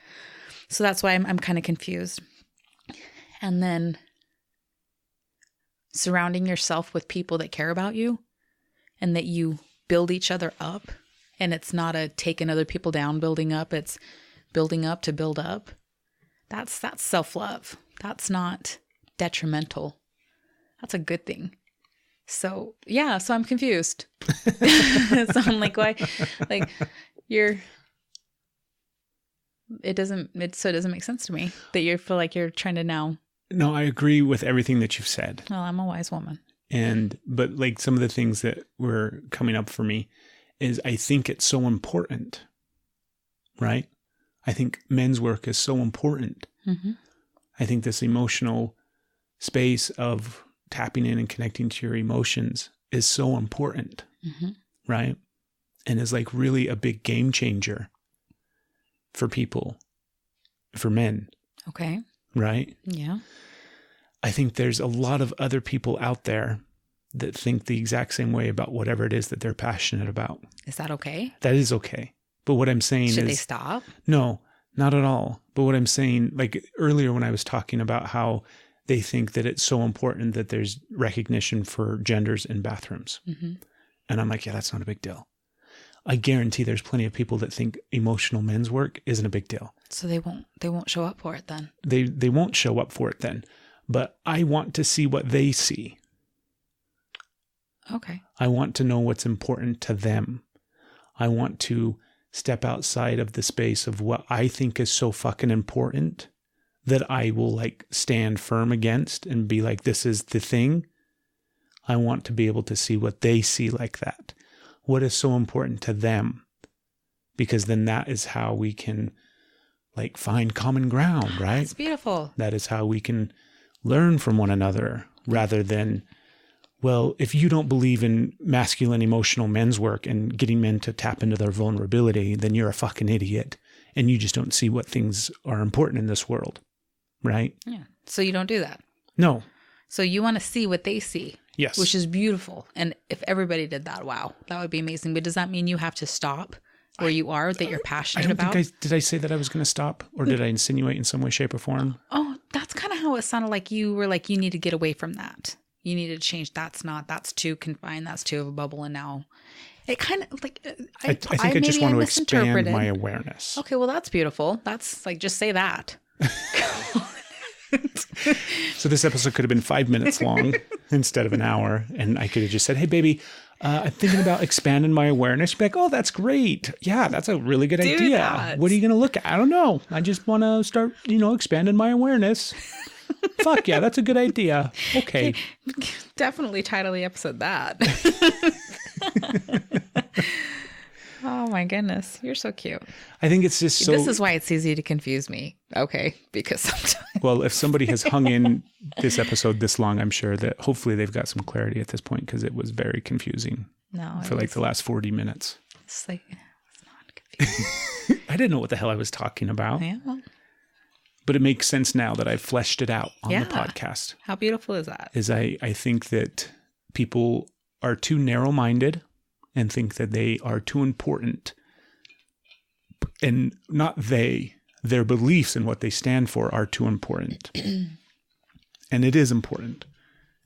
So that's why I'm kind of confused. And then surrounding yourself with people that care about you and that you build each other up. And it's not a taking other people down, building up. It's building up to build up. That's self-love. That's not detrimental. That's a good thing. So, yeah, so I'm confused. So I'm like, why? Like, it doesn't make sense to me that you feel like you're trying to now. No, I agree with everything that you've said. Well, I'm a wise woman. But like some of the things that were coming up for me is I think it's so important, right? I think men's work is so important. Mm-hmm. I think this emotional space of tapping in and connecting to your emotions is so important, mm-hmm. right? And is like really a big game changer for people, for men. Okay. Right? Yeah. I think there's a lot of other people out there that think the exact same way about whatever it is that they're passionate about. Is that okay? That is okay. But what I'm saying is... Should they stop? No, not at all. But what I'm saying, like earlier when I was talking about how they think that it's so important that there's recognition for genders in bathrooms. Mm-hmm. And I'm like, yeah, that's not a big deal. I guarantee there's plenty of people that think emotional men's work isn't a big deal. So they won't show up for it then. They won't show up for it then. But I want to see what they see. Okay. I want to know what's important to them. I want to step outside of the space of what I think is so fucking important that I will like stand firm against and be like, this is the thing. I want to be able to see what they see like that. What is so important to them? Because then that is how we can like find common ground, right? That's beautiful. That is how we can learn from one another rather than, well, if you don't believe in masculine emotional men's work and getting men to tap into their vulnerability, then you're a fucking idiot and you just don't see what things are important in this world, right? Yeah. So you don't do that. No. So you want to see what they see. Yes. Which is beautiful. And if everybody did that, wow, that would be amazing. But does that mean you have to stop where you are that you're passionate about. Did I say that I was going to stop, or did I insinuate in some way, shape, or form? Oh, that's kind of how it sounded like you were like, you need to get away from that. You need to change. That's too confined. That's too of a bubble. And now it kind of like, I think I just want to expand my awareness. Okay. Well, that's beautiful. That's like, just say that. So this episode could have been 5 minutes long instead of an hour. And I could have just said, hey, baby, I'm thinking about expanding my awareness. You'd be like, oh, that's great. Yeah, that's a really good idea. That. What are you going to look at? I don't know. I just want to start, expanding my awareness. Fuck yeah, that's a good idea. Okay. Definitely title the episode that. Oh my goodness. You're so cute. I think it's just so... This is why it's easy to confuse me. Okay. Because sometimes... Well, if somebody has hung in this episode this long, I'm sure that hopefully they've got some clarity at this point, because it was very confusing for like the last 40 minutes. It's like, it's not confusing. I didn't know what the hell I was talking about. Yeah. But it makes sense now that I've fleshed it out on the podcast. How beautiful is that? I think that people are too narrow-minded and think that they are too important. And not their beliefs and what they stand for are too important. And it is important.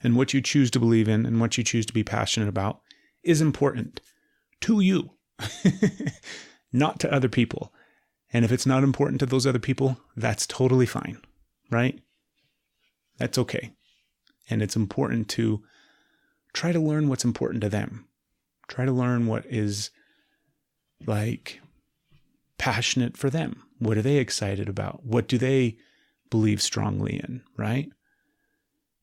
And what you choose to believe in and what you choose to be passionate about is important to you, not to other people. And if it's not important to those other people, that's totally fine, right? That's okay. And it's important to try to learn what's important to them. Try to learn what is like passionate for them. What are they excited about? What do they believe strongly in, right?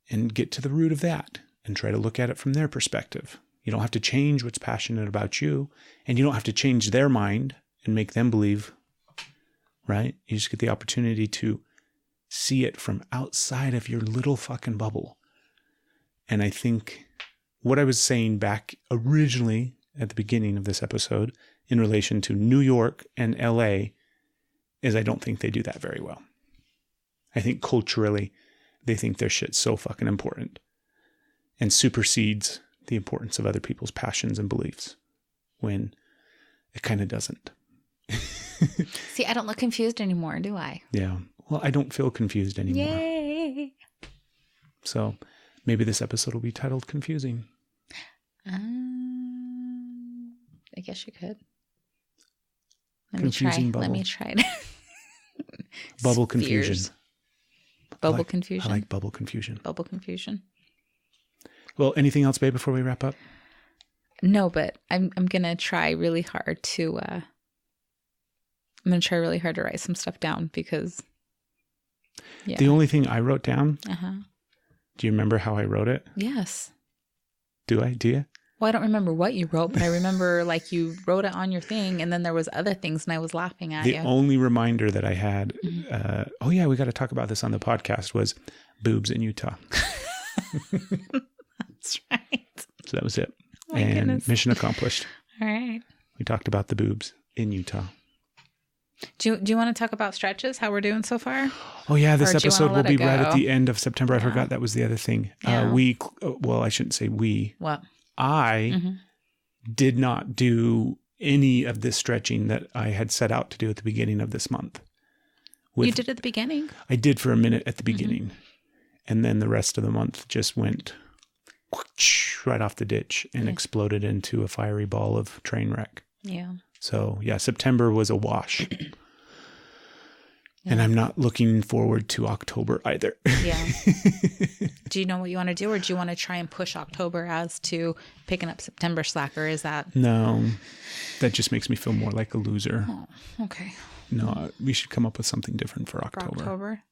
And get to the root of that and try to look at it from their perspective. You don't have to change what's passionate about you, and you don't have to change their mind and make them believe, right? You just get the opportunity to see it from outside of your little fucking bubble. And I think what I was saying back originally at the beginning of this episode in relation to New York and LA is I don't think they do that very well. I think culturally they think their shit's so fucking important and supersedes the importance of other people's passions and beliefs when it kind of doesn't. See, I don't look confused anymore, do I? Yeah. Well, I don't feel confused anymore. Yay. So maybe this episode will be titled Confusing. I guess you could. Confusing bubble. Let me try it. Bubble confusion. Bubble confusion. I like bubble confusion. Bubble confusion. Well, anything else, babe, before we wrap up? No, but I'm gonna try really hard to write some stuff down because the only thing I wrote down. Do you remember how I wrote it? Yes. Do you? Well, I don't remember what you wrote, but I remember like you wrote it on your thing, and then there was other things, and I was laughing at you. The only reminder that I had, we got to talk about this on the podcast, was boobs in Utah. That's right. So that was it. Oh, and goodness. Mission accomplished. All right. We talked about the boobs in Utah. Do you want to talk about stretches, how we're doing so far? Oh, yeah. This episode will be right at the end of September. I forgot that was the other thing. Yeah. I shouldn't say we. What? I did not do any of this stretching that I had set out to do at the beginning of this month. You did at the beginning? I did for a minute at the beginning. And then the rest of the month just went right off the ditch and exploded into a fiery ball of train wreck. Yeah. So, September was a wash. And I'm not looking forward to October either. Yeah. Do you know what you want to do, or do you want to try and push October as to picking up September slack, or is that... No, that just makes me feel more like a loser. Oh, okay. No, we should come up with something different for October.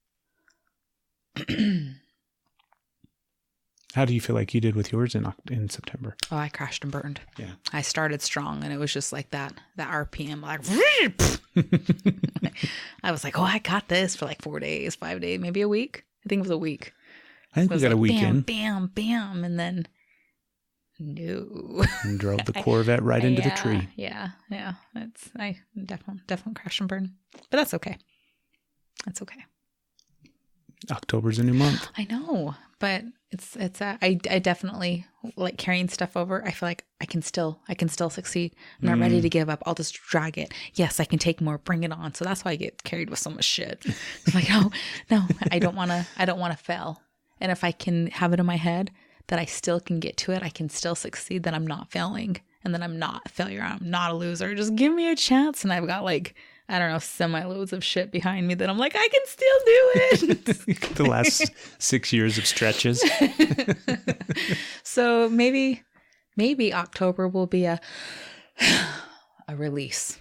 How do you feel like you did with yours in September? Oh, I crashed and burned. Yeah. I started strong, and it was just like that RPM, like... I was like, oh, I got this for like 4 days, 5 days, maybe a week. I think it was a week. I think we got a weekend. Bam, bam, bam. And then, no. And drove the Corvette right into the tree. Yeah. I definitely crash and burn. But that's okay. That's okay. October's a new month. I know, but I definitely like carrying stuff over. I feel like I can still succeed. I'm not ready to give up. I'll just drag it. Yes, I can take more. Bring it on. So that's why I get carried with so much shit. I'm like, no, I don't want to fail. And if I can have it in my head that I still can get to it, I can still succeed, then I'm not failing. And then I'm not a failure. I'm not a loser. Just give me a chance. And I've got like, I don't know, semi-loads of shit behind me that I'm like, I can still do it. The last 6 years of stretches. So maybe October will be a release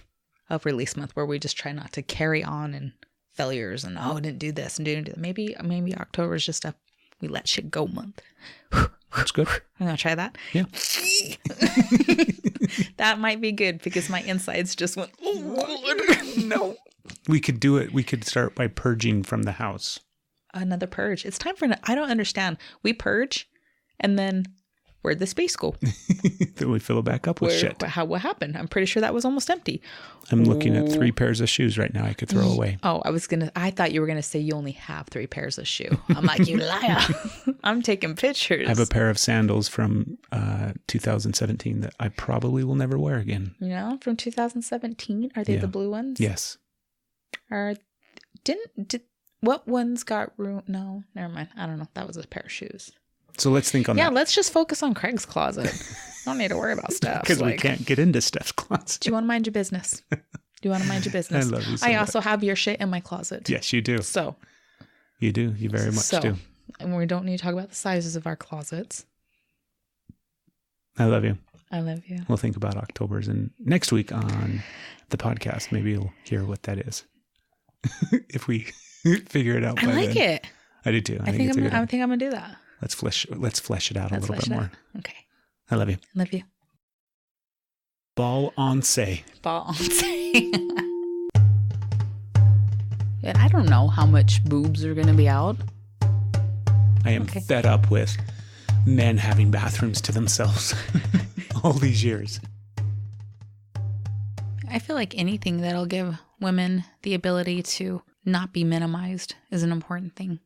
month where we just try not to carry on and failures and I didn't do this and didn't do that. Maybe October is just we let shit go month. That's good. I'm gonna try that. Yeah. That might be good because my insides just went, oh, no. We could do it. We could start by purging from the house. Another purge. It's time for I don't understand. We purge and then where'd the space go? Then we fill it back up with shit. What happened? I'm pretty sure that was almost empty. I'm looking at 3 pairs of shoes right now I could throw away. Oh, I thought you were going to say you only have 3 pairs of shoe. I'm like, you liar. I'm taking pictures. I have a pair of sandals from 2017 that I probably will never wear again. Yeah, from 2017? Are they the blue ones? Yes. What ones got ruined? No, never mind. I don't know. That was a pair of shoes. So let's think on that. Yeah, let's just focus on Craig's closet. Don't need to worry about stuff. Because we can't get into Steph's closet. Do you want to mind your business? I love you so I also have your shit in my closet. Yes, you do. So. You do. You very much do. And we don't need to talk about the sizes of our closets. I love you. I love you. We'll think about October's and next week on the podcast. Maybe you'll hear what that is. If we figure it out. I like it. I do too. I think I'm going to do that. Let's flesh it out a little bit more. Okay. I love you. Love you. Ball on say. And I don't know how much boobs are going to be out. I am fed up with men having bathrooms to themselves all these years. I feel like anything that'll give women the ability to not be minimized is an important thing.